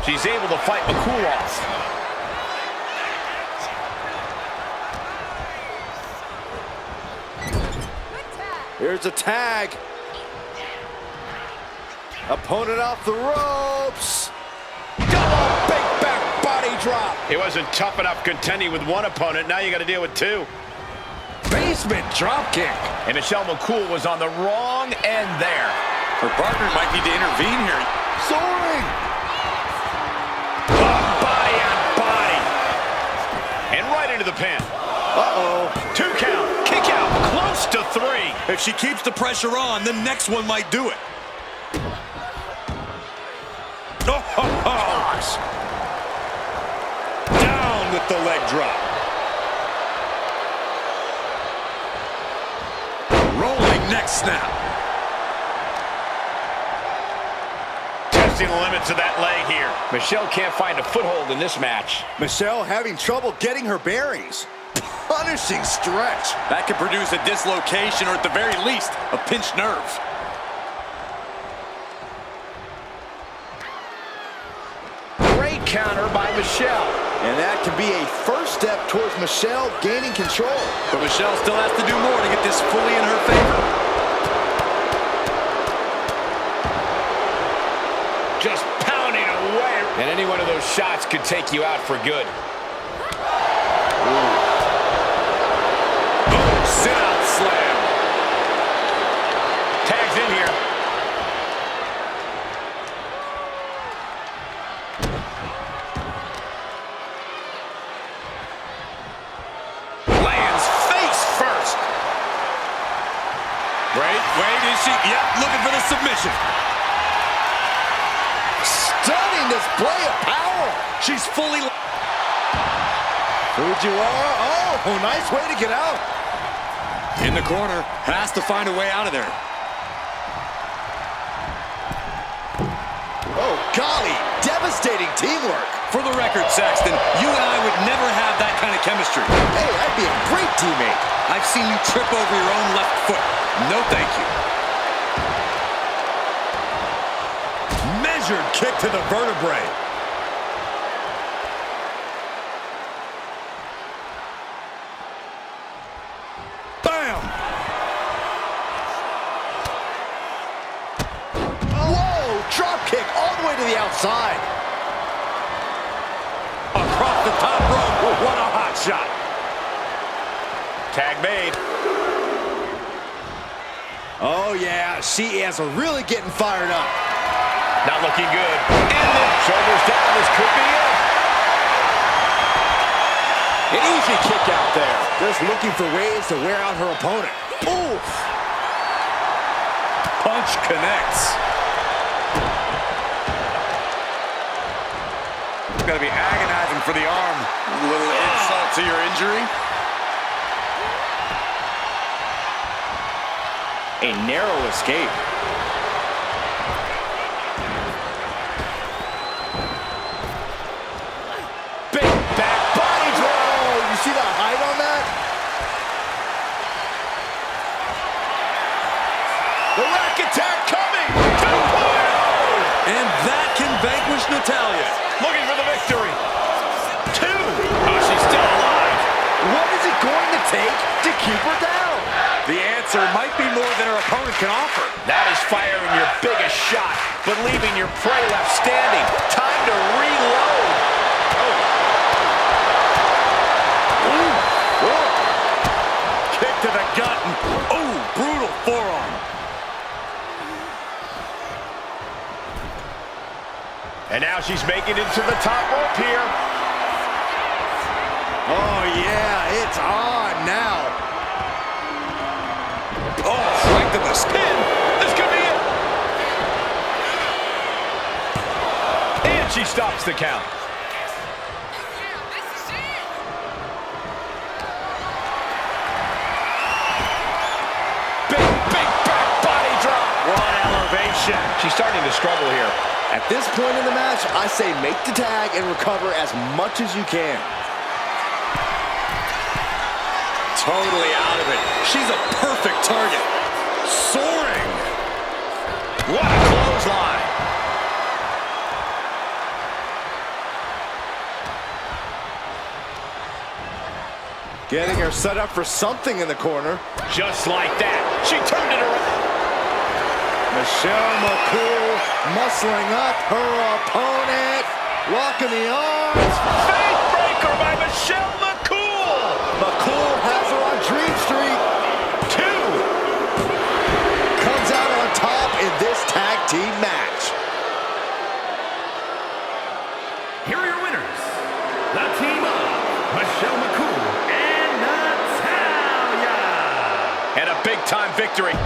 She's able to fight McCool off. Here's a tag. Opponent off the ropes. Double big back body drop. It wasn't tough enough contending with one opponent. Now you got to deal with two. Basement drop kick. And Michelle McCool was on the wrong end there. Her partner might need to intervene here. Soaring. Body on body. And right into the pin. Uh-oh. 2 count. Kick out. Close to 3. If she keeps the pressure on, the next one might do it. Oh, Toss. down with the leg drop. Rolling neck snap. Testing the limits of that leg here. Michelle can't find a foothold in this match. Michelle having trouble getting her bearings. Punishing stretch. That could produce a dislocation or at the very least, a pinched nerve. Great counter by Michelle. And that can be a first step towards Michelle gaining control. But Michelle still has to do more to get this fully in her favor. Just pounding away. And any one of those shots could take you out for good. Boom, sit-out slam. Tags in here. Lands face first. Wait, is she? Yep, looking for the submission. Stunning display of power. She's fully... Fujiwara, oh, nice way to get out. in the corner, has to find a way out of there. Oh, golly, devastating teamwork. For the record, Saxton, you and I would never have that kind of chemistry. Hey, I'd be a great teammate. I've seen you trip over your own left foot. No, thank you. Measured kick to the vertebrae. Bam! Whoa! Drop kick all the way to the outside. Across the top rope. What a hot shot. Tag made. Oh, yeah. She is really getting fired up. Not looking good. And then shoulders down. This could be it. An easy kick out there. Just looking for ways to wear out her opponent. Oof. Punch connects. Gotta be agonizing for the arm. A little insult to your injury. A narrow escape. Big back body draw. You see the height on that? The rack attack coming. 2.0. And that can vanquish Natalya. Looking for the victory. 2. Oh, she's still alive. What is it going to take to keep her down? The answer might be more than her opponent can offer. That is firing your biggest shot, but leaving your prey left standing. Time to reload. Kick to the gut. And, brutal forearm. And now she's making it to the top rope here. Oh, yeah, it's on now. Oh, right to the skin. This could be it. And she stops the count. Big back body drop. What elevation. She's starting to struggle here. At this point in the match, I say make the tag and recover as much as you can. Totally out of it. She's a perfect target. Soaring. What a clothesline. Getting her set up for something in the corner. Just like that. She turned it around. Michelle McCool muscling up her opponent. Locking the arms. Faith breaker by Michelle McCool. McCool has her on Dream Street. 2. Comes out on top in this tag team match. Here are your winners, the team of Michelle McCool and Natalya. And a big-time victory.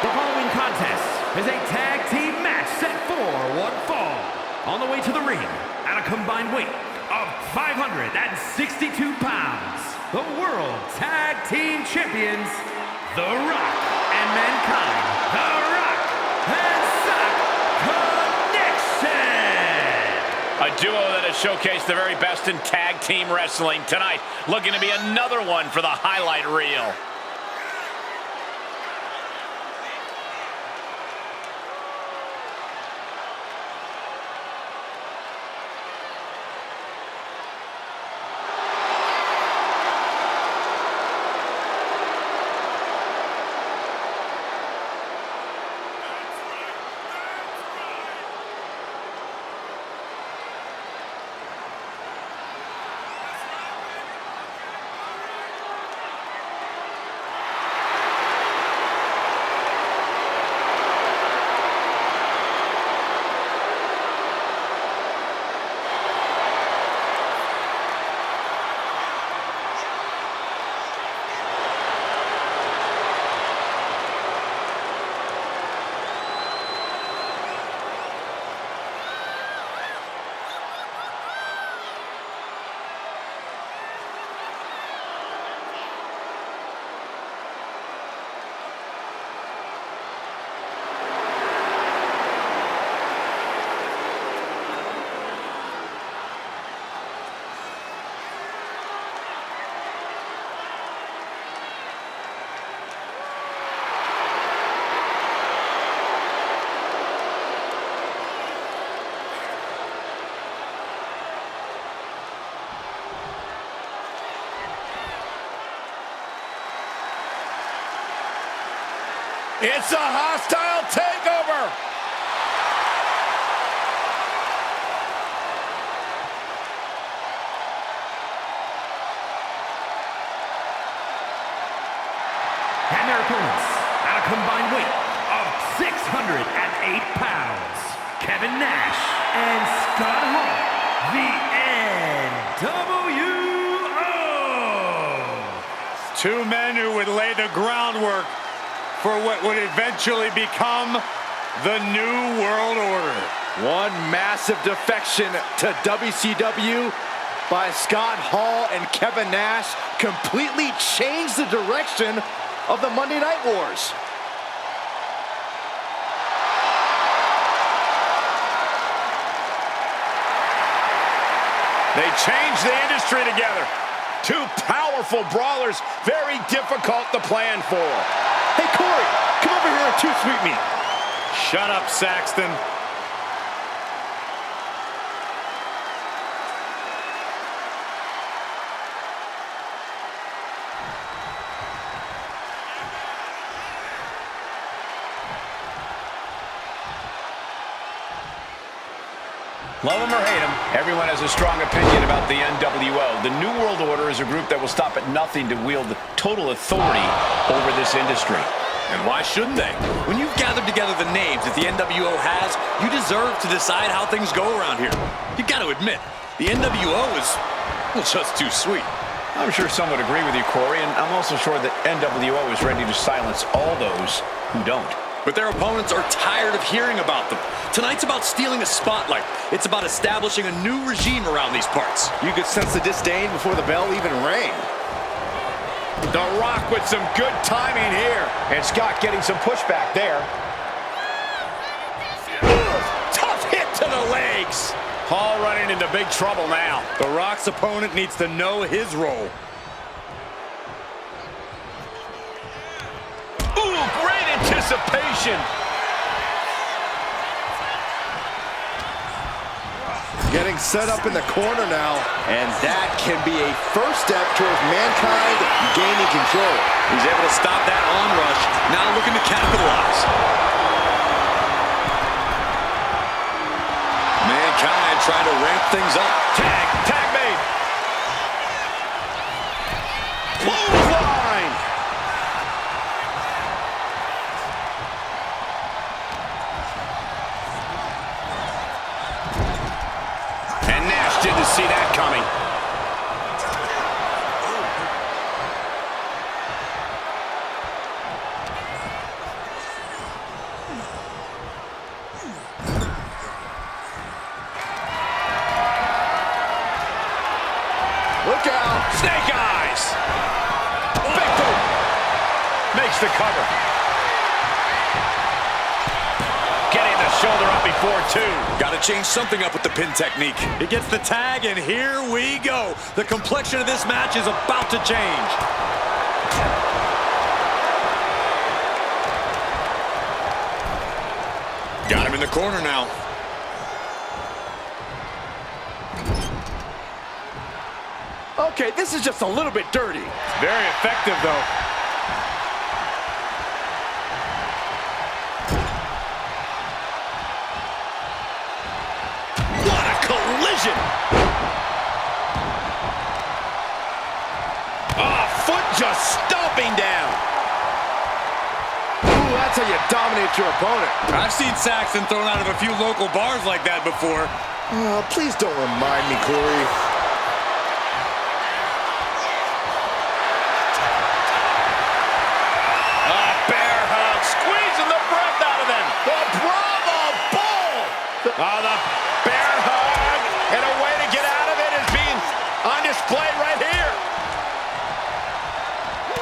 The following contest is a tag team match set for one fall. On the way to the ring, at a combined weight of 562 pounds, the World Tag Team Champions, The Rock and Mankind, The Rock and Sock Connection! A duo that has showcased the very best in tag team wrestling tonight. Looking to be another one for the highlight reel. It's a hostile takeover. And their opponents, at a combined weight of 608 pounds, Kevin Nash and Scott Hall, the NWO. Two men who would lay the groundwork for what would eventually become the New World Order. One massive defection to WCW by Scott Hall and Kevin Nash completely changed the direction of the Monday Night Wars. They changed the industry together. Two powerful brawlers, very difficult to plan for. Hey, Corey, come over here and two-sweet me. Shut up, Saxton. Love him or hate him, everyone has a strong opinion about the NWO. The New World Order is a group that will stop at nothing to wield the total authority over this industry. And why shouldn't they? When you've gathered together the names that the NWO has, you deserve to decide how things go around here. You've got to admit, the NWO is, well, just too sweet. I'm sure some would agree with you, Corey, and I'm also sure that NWO is ready to silence all those who don't. But their opponents are tired of hearing about them. Tonight's about stealing a spotlight. It's about establishing a new regime around these parts. You could sense the disdain before the bell even rang. The Rock with some good timing here. And Scott getting some pushback there. Tough hit to the legs. Hall running into big trouble now. The Rock's opponent needs to know his role. Ooh, great anticipation. Getting set up in the corner now, and that can be a first step towards Mankind gaining control. He's able to stop that onrush, now looking to capitalize. Mankind trying to ramp things up. Tag made. Clothesline. And Nash didn't see that coming. Look out! Snake eyes. Big boot. Makes the cover. Getting the shoulder up before two. Got to change something up with the pin technique. He gets the tag, and here we go. The complexion of this match is about to change. Got him in the corner now. Okay, this is just a little bit dirty. Very effective, though. What a collision! Foot just stomping down. Ooh, that's how you dominate your opponent. I've seen Saxton thrown out of a few local bars like that before. Oh, please don't remind me, Corey. Bear hug, squeezing the breath out of them. The Bravo Bull. The bear hug, and a way to get out of it is being on display right here.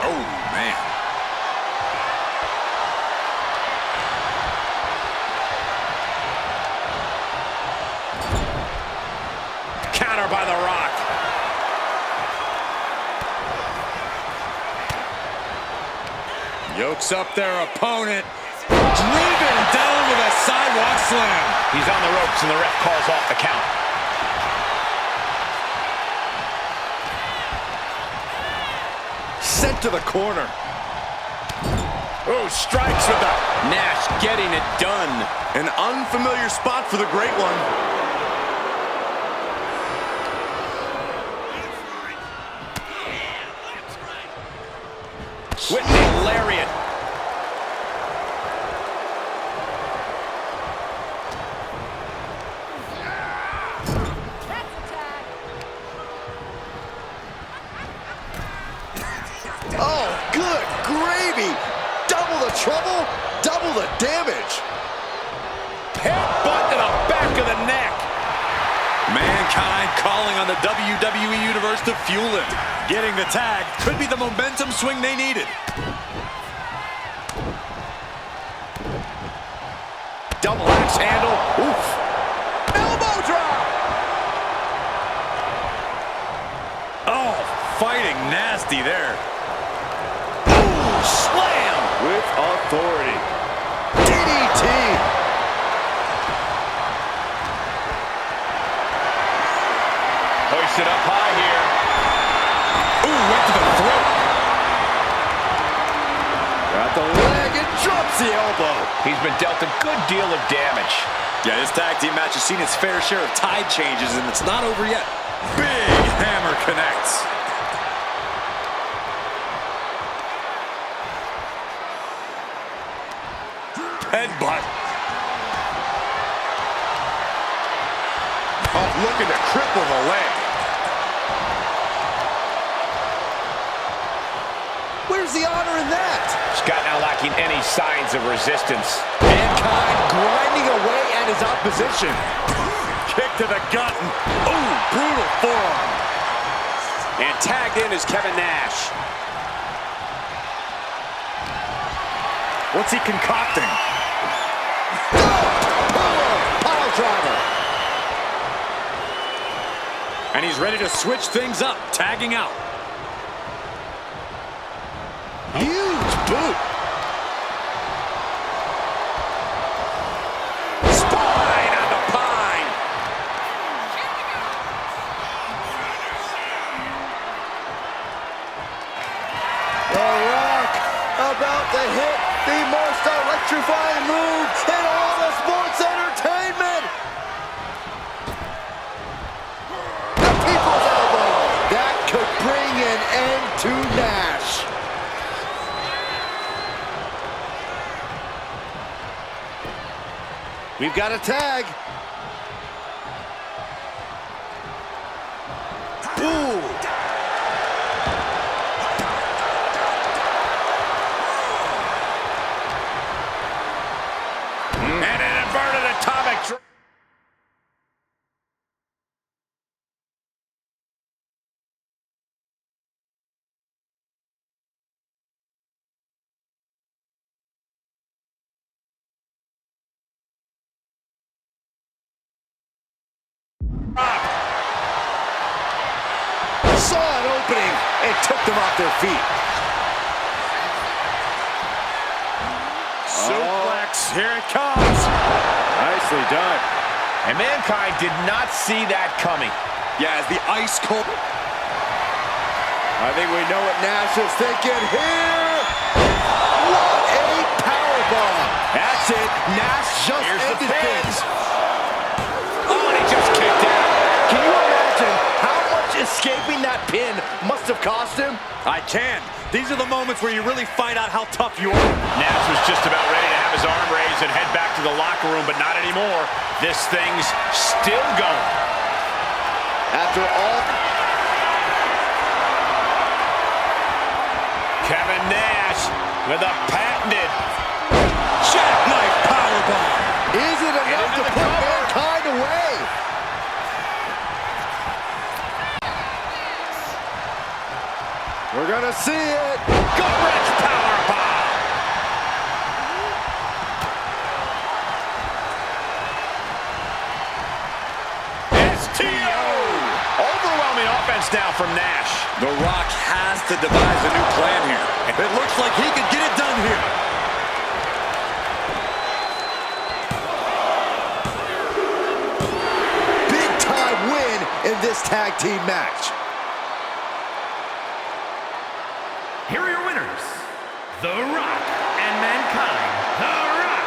Oh, man. Counter by The Rock. Yokes up their opponent. Driven down with a sidewalk slam. He's on the ropes, and the ref calls off the count. Sent to the corner. Oh, strikes with the Nash getting it done. An unfamiliar spot for the Great One. Whitney lariat. Oh, good gravy. Double the trouble, double the damage. Headbutt to the back of the neck. Mankind calling on the WWE Universe to fuel it. Getting the tag could be the momentum swing they needed. Double axe handle. Oof. Elbow drop. Oh, fighting nasty there. Ooh, slam. With authority. DDT. Hoisted up high here. Ooh, went to the throat. Got the leg and drops the elbow. He's been dealt a good deal of damage. Yeah, this tag team match has seen its fair share of tide changes, and it's not over yet. Big hammer connects. Headbutt. Oh, looking to cripple the leg. Where's the honor in that? Scott now lacking any signs of resistance. Mankind grinding away at his opposition. Kick to the gut. Ooh, brutal forearm. And tagged in is Kevin Nash. What's he concocting? Pile driver. And he's ready to switch things up, tagging out. Huge boot. Spine on the pine. The Rock about to hit the most electrifying move in all of sports entertainment. The people's elbow. That could bring an end to Nash. We've got a tag. Ooh. And an inverted atomic drop. Saw an opening and took them off their feet. Suplex, here it comes. Nicely done. And Mankind did not see that coming. Yeah, as the ice cold. I think we know what Nash is thinking here. What a powerbomb. That's it. Nash just Here's the ended pin. things. Oh, and he just kicked out. Can you imagine how much escaping that pin must have cost him? I can. These are the moments where you really find out how tough you are. Nash was just about ready to have his arm raised and head back to the locker room, but not anymore. This thing's still going. After all, Kevin Nash with a patented Jackknife powerbomb. is it enough to into the put cover. Mankind away? We're gonna see it. gut-wrench powerbomb. STO. Overwhelming offense now from Nash. The Rock has to devise a new plan here. It looks like he could get it done here. Big time win in this tag team match. Here are your winners, The Rock and Mankind, The Rock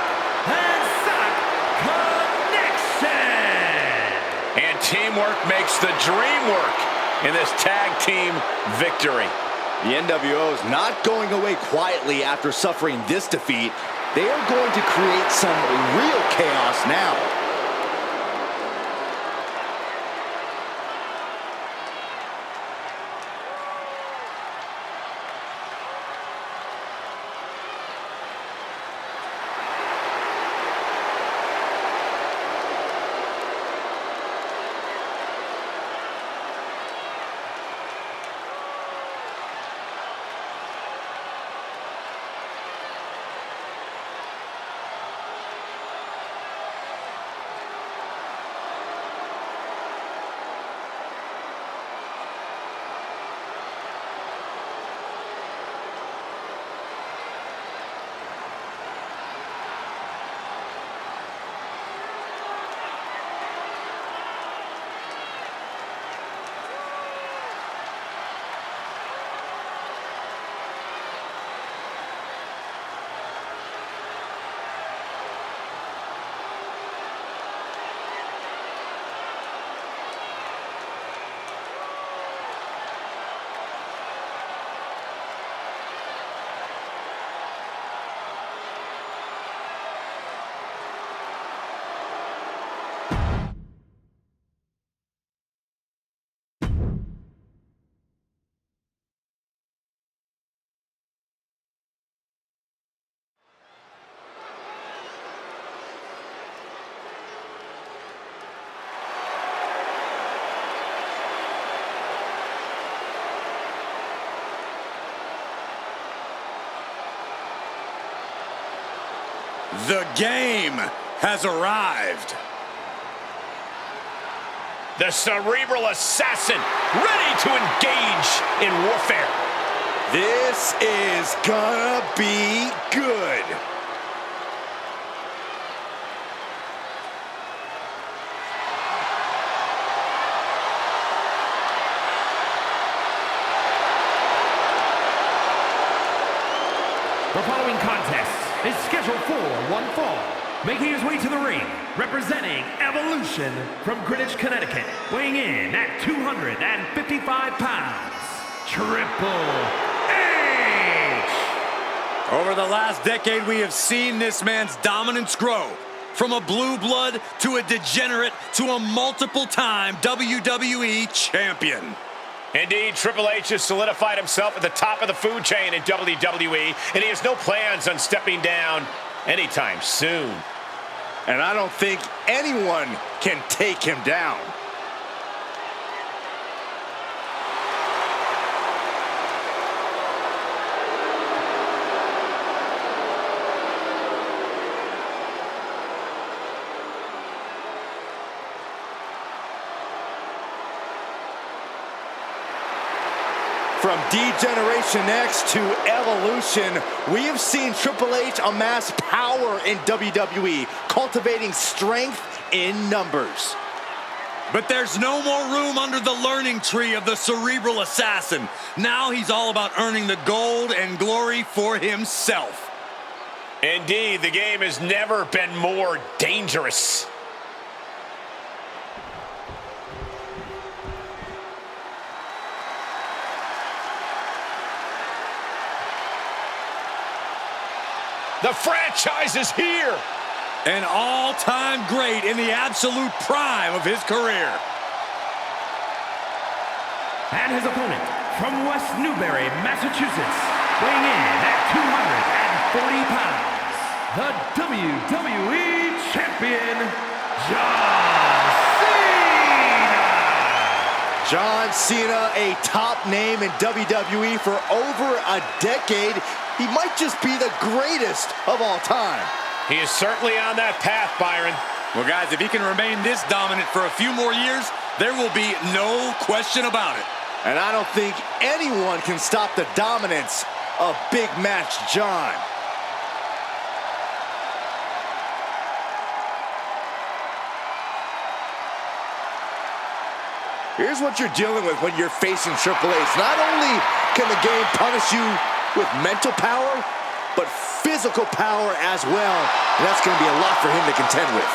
and Sock Connection. And teamwork makes the dream work in this tag team victory. The NWO is not going away quietly after suffering this defeat. They are going to create some real chaos now. The game has arrived. The cerebral assassin, ready to engage in warfare. This is gonna be good. The following contest is scheduled for one fall. Making his way to the ring, representing Evolution from Greenwich, Connecticut, weighing in at 255 pounds, Triple H! Over the last decade, we have seen this man's dominance grow. From a blue blood to a degenerate to a multiple-time WWE champion. Indeed, Triple H has solidified himself at the top of the food chain in WWE, and he has no plans on stepping down anytime soon. And I don't think anyone can take him down. From D-Generation X to Evolution, we have seen Triple H amass power in WWE, cultivating strength in numbers. But there's no more room under the learning tree of the cerebral assassin. Now he's all about earning the gold and glory for himself. Indeed, the game has never been more dangerous. The franchise is here. An all-time great in the absolute prime of his career. And his opponent from West Newbury, Massachusetts, weighing in at 240 pounds, the WWE Champion, John Cena! John Cena, a top name in WWE for over a decade. He might just be the greatest of all time. He is certainly on that path, Byron. Well, guys, if he can remain this dominant for a few more years, there will be no question about it. And I don't think anyone can stop the dominance of Big Match John. Here's what you're dealing with when you're facing Triple H. Not only can the game punish you with mental power, but physical power as well. And that's going to be a lot for him to contend with.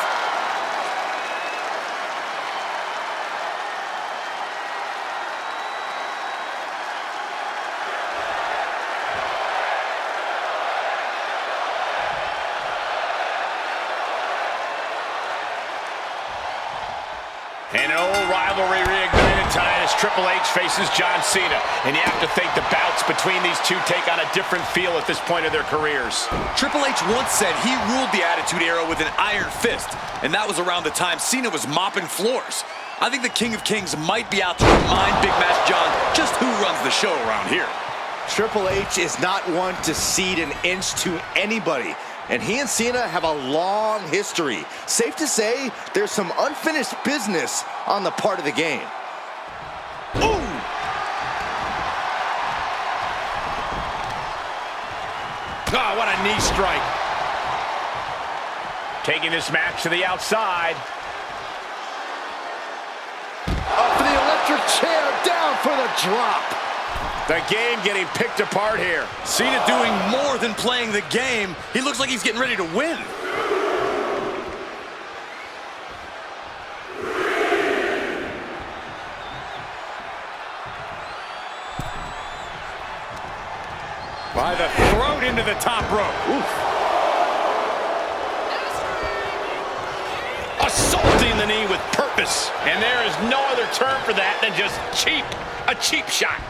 An old rivalry reignited tonight as Triple H faces John Cena. And you have to think the bouts between these two take on a different feel at this point of their careers. Triple H once said he ruled the Attitude Era with an iron fist, and that was around the time Cena was mopping floors. I think the King of Kings might be out to remind Big Match John just who runs the show around here. Triple H is not one to cede an inch to anybody. And he and Cena have a long history. Safe to say, there's some unfinished business on the part of the game. Ooh! Oh, what a knee strike. Taking this match to the outside. Up for the electric chair, down for the drop. The game getting picked apart here. Cena doing more than playing the game. He looks like he's getting ready to win. By the throat into the top rope. Oof. Assaulting the knee with purpose. And there is no other term for that than just cheap. A cheap shot.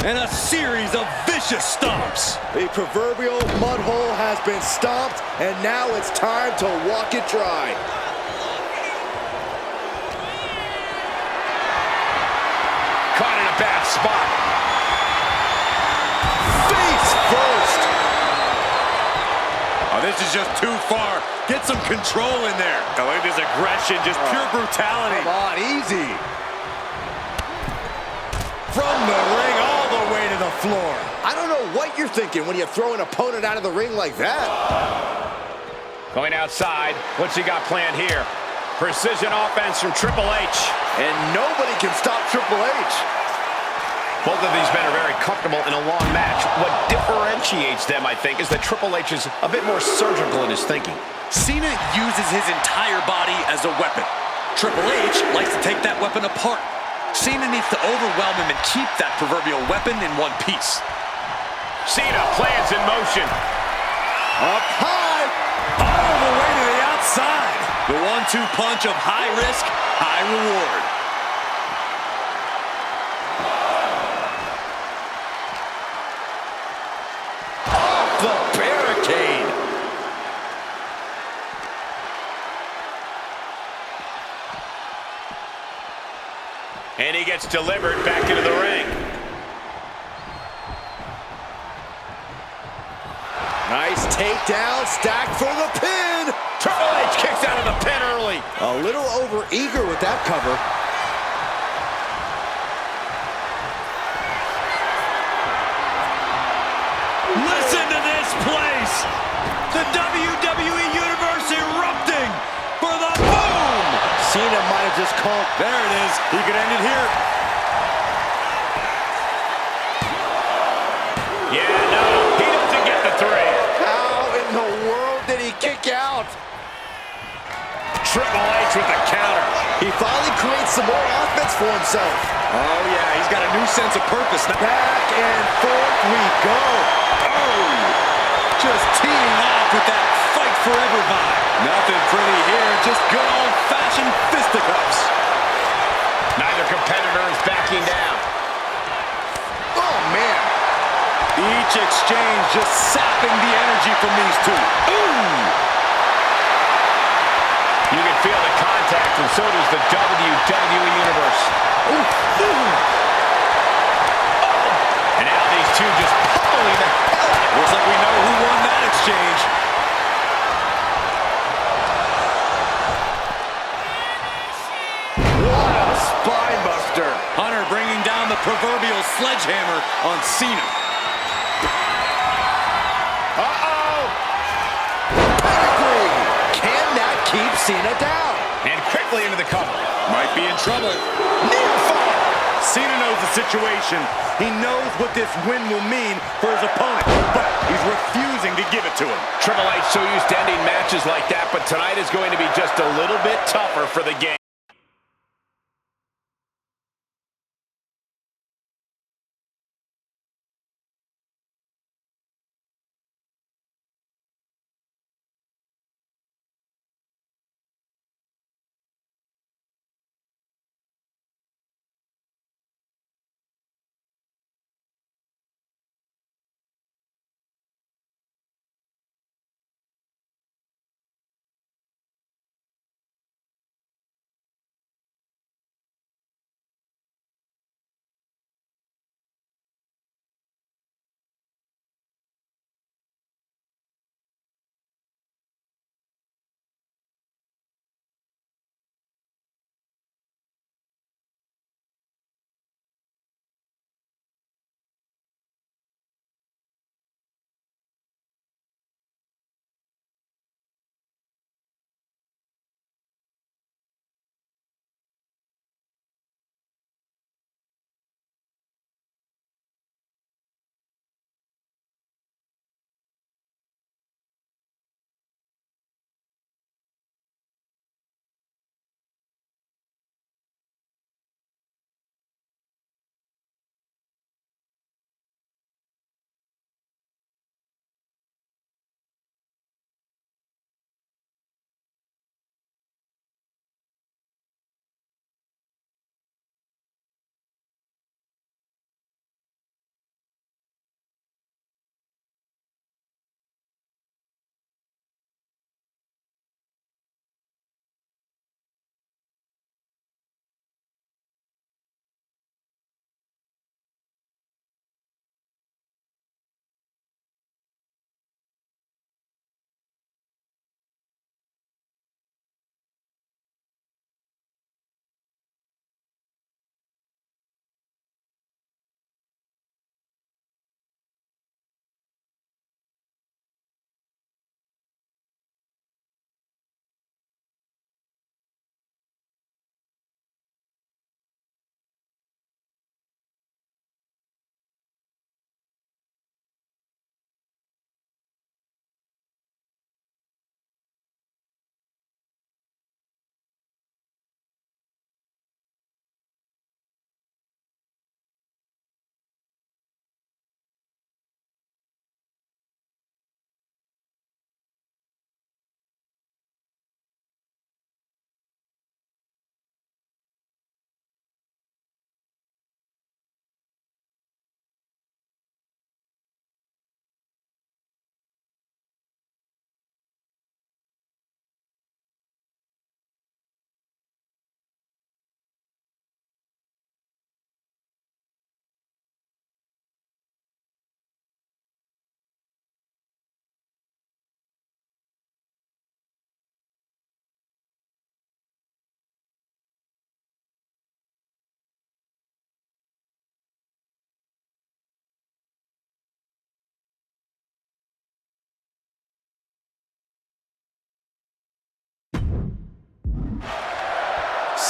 And a series of vicious stomps. The proverbial mud hole has been stomped, and now it's time to walk it dry. Caught in a bad spot. Face first. Oh, this is just too far. Get some control in there. Oh, look at this aggression, just pure brutality. Come on, easy. From the ring all the way to the floor. I don't know what you're thinking when you throw an opponent out of the ring like that. Going outside. What's he got planned here? Precision offense from Triple H. And nobody can stop Triple H. Both of these men are very comfortable in a long match. What differentiates them, I think, is that Triple H is a bit more surgical in his thinking. Cena uses his entire body as a weapon. Triple H likes to take that weapon apart. Cena needs to overwhelm him and keep that proverbial weapon in one piece. Cena plans in motion. Up high. All the way to the outside. The 1-2 punch of high risk, high reward. Off the barricade. And he gets delivered back into the ring. Nice takedown, stacked for the pin. Triple H kicks out of the pin early. A little over-eager with that cover. Listen to this place. The WWE Universe erupting for the boom. Cena might have just called. There it is. He could end it here. Yeah, no, he doesn't get the three. How in the world did he kick out? Triple H with the counter. He finally creates some more offense for himself. Oh, yeah, he's got a new sense of purpose. Back and forth we go. Oh, just teeing off with that fight forever vibe. Nothing pretty here, just good old-fashioned fisticuffs. Neither competitor is backing down. Oh, man. Each exchange just sapping the energy from these two. Ooh! You can feel the contact, and so does the WWE Universe. Ooh. Ooh. Oh. And now these two just pummeling the hell out of it. Looks like we know who won that exchange. What a spine buster. Hunter bringing down the proverbial sledgehammer on Cena. Uh-oh. Pedigree. Can that keep Cena down? And quickly into the cover. Might be in trouble. Near fall. Cena knows the situation. He knows what this win will mean for his opponent, but he's refusing to give it to him. Triple H so used to ending matches like that, but tonight is going to be just a little bit tougher for the game.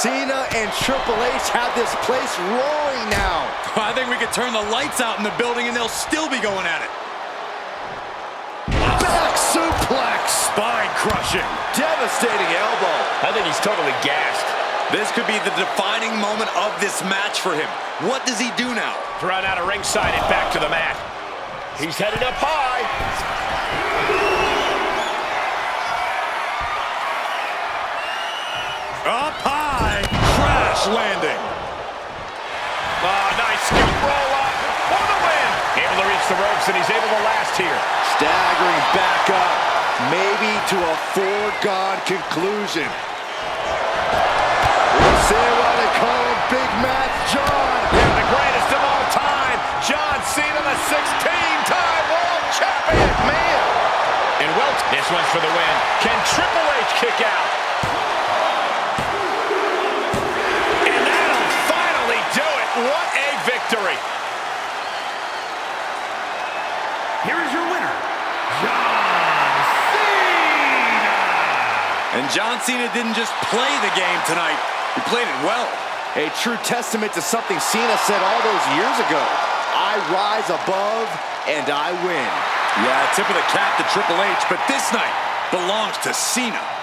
Cena and Triple H have this place roaring now. I think we could turn the lights out in the building and they'll still be going at it. Back suplex. Spine crushing. Devastating elbow. I think he's totally gassed. This could be the defining moment of this match for him. What does he do now? Run out of ringside and back to the mat. He's headed up high. Up high. Crash landing. Oh, nice scoop roll up for the win. Able to reach the ropes, and he's able to last here. Staggering back up, maybe to a foregone conclusion. We'll say why they call him Big Match John. Yeah, the greatest of all time, John Cena, the 16-time world champion. Man. And this one's for the win. Can Triple H kick out? And that'll finally do it. What a victory. Here is your winner, John Cena! And John Cena didn't just play the game tonight, he played it well. A true testament to something Cena said all those years ago. I rise above and I win. Yeah, tip of the cap to Triple H, but this night belongs to Cena.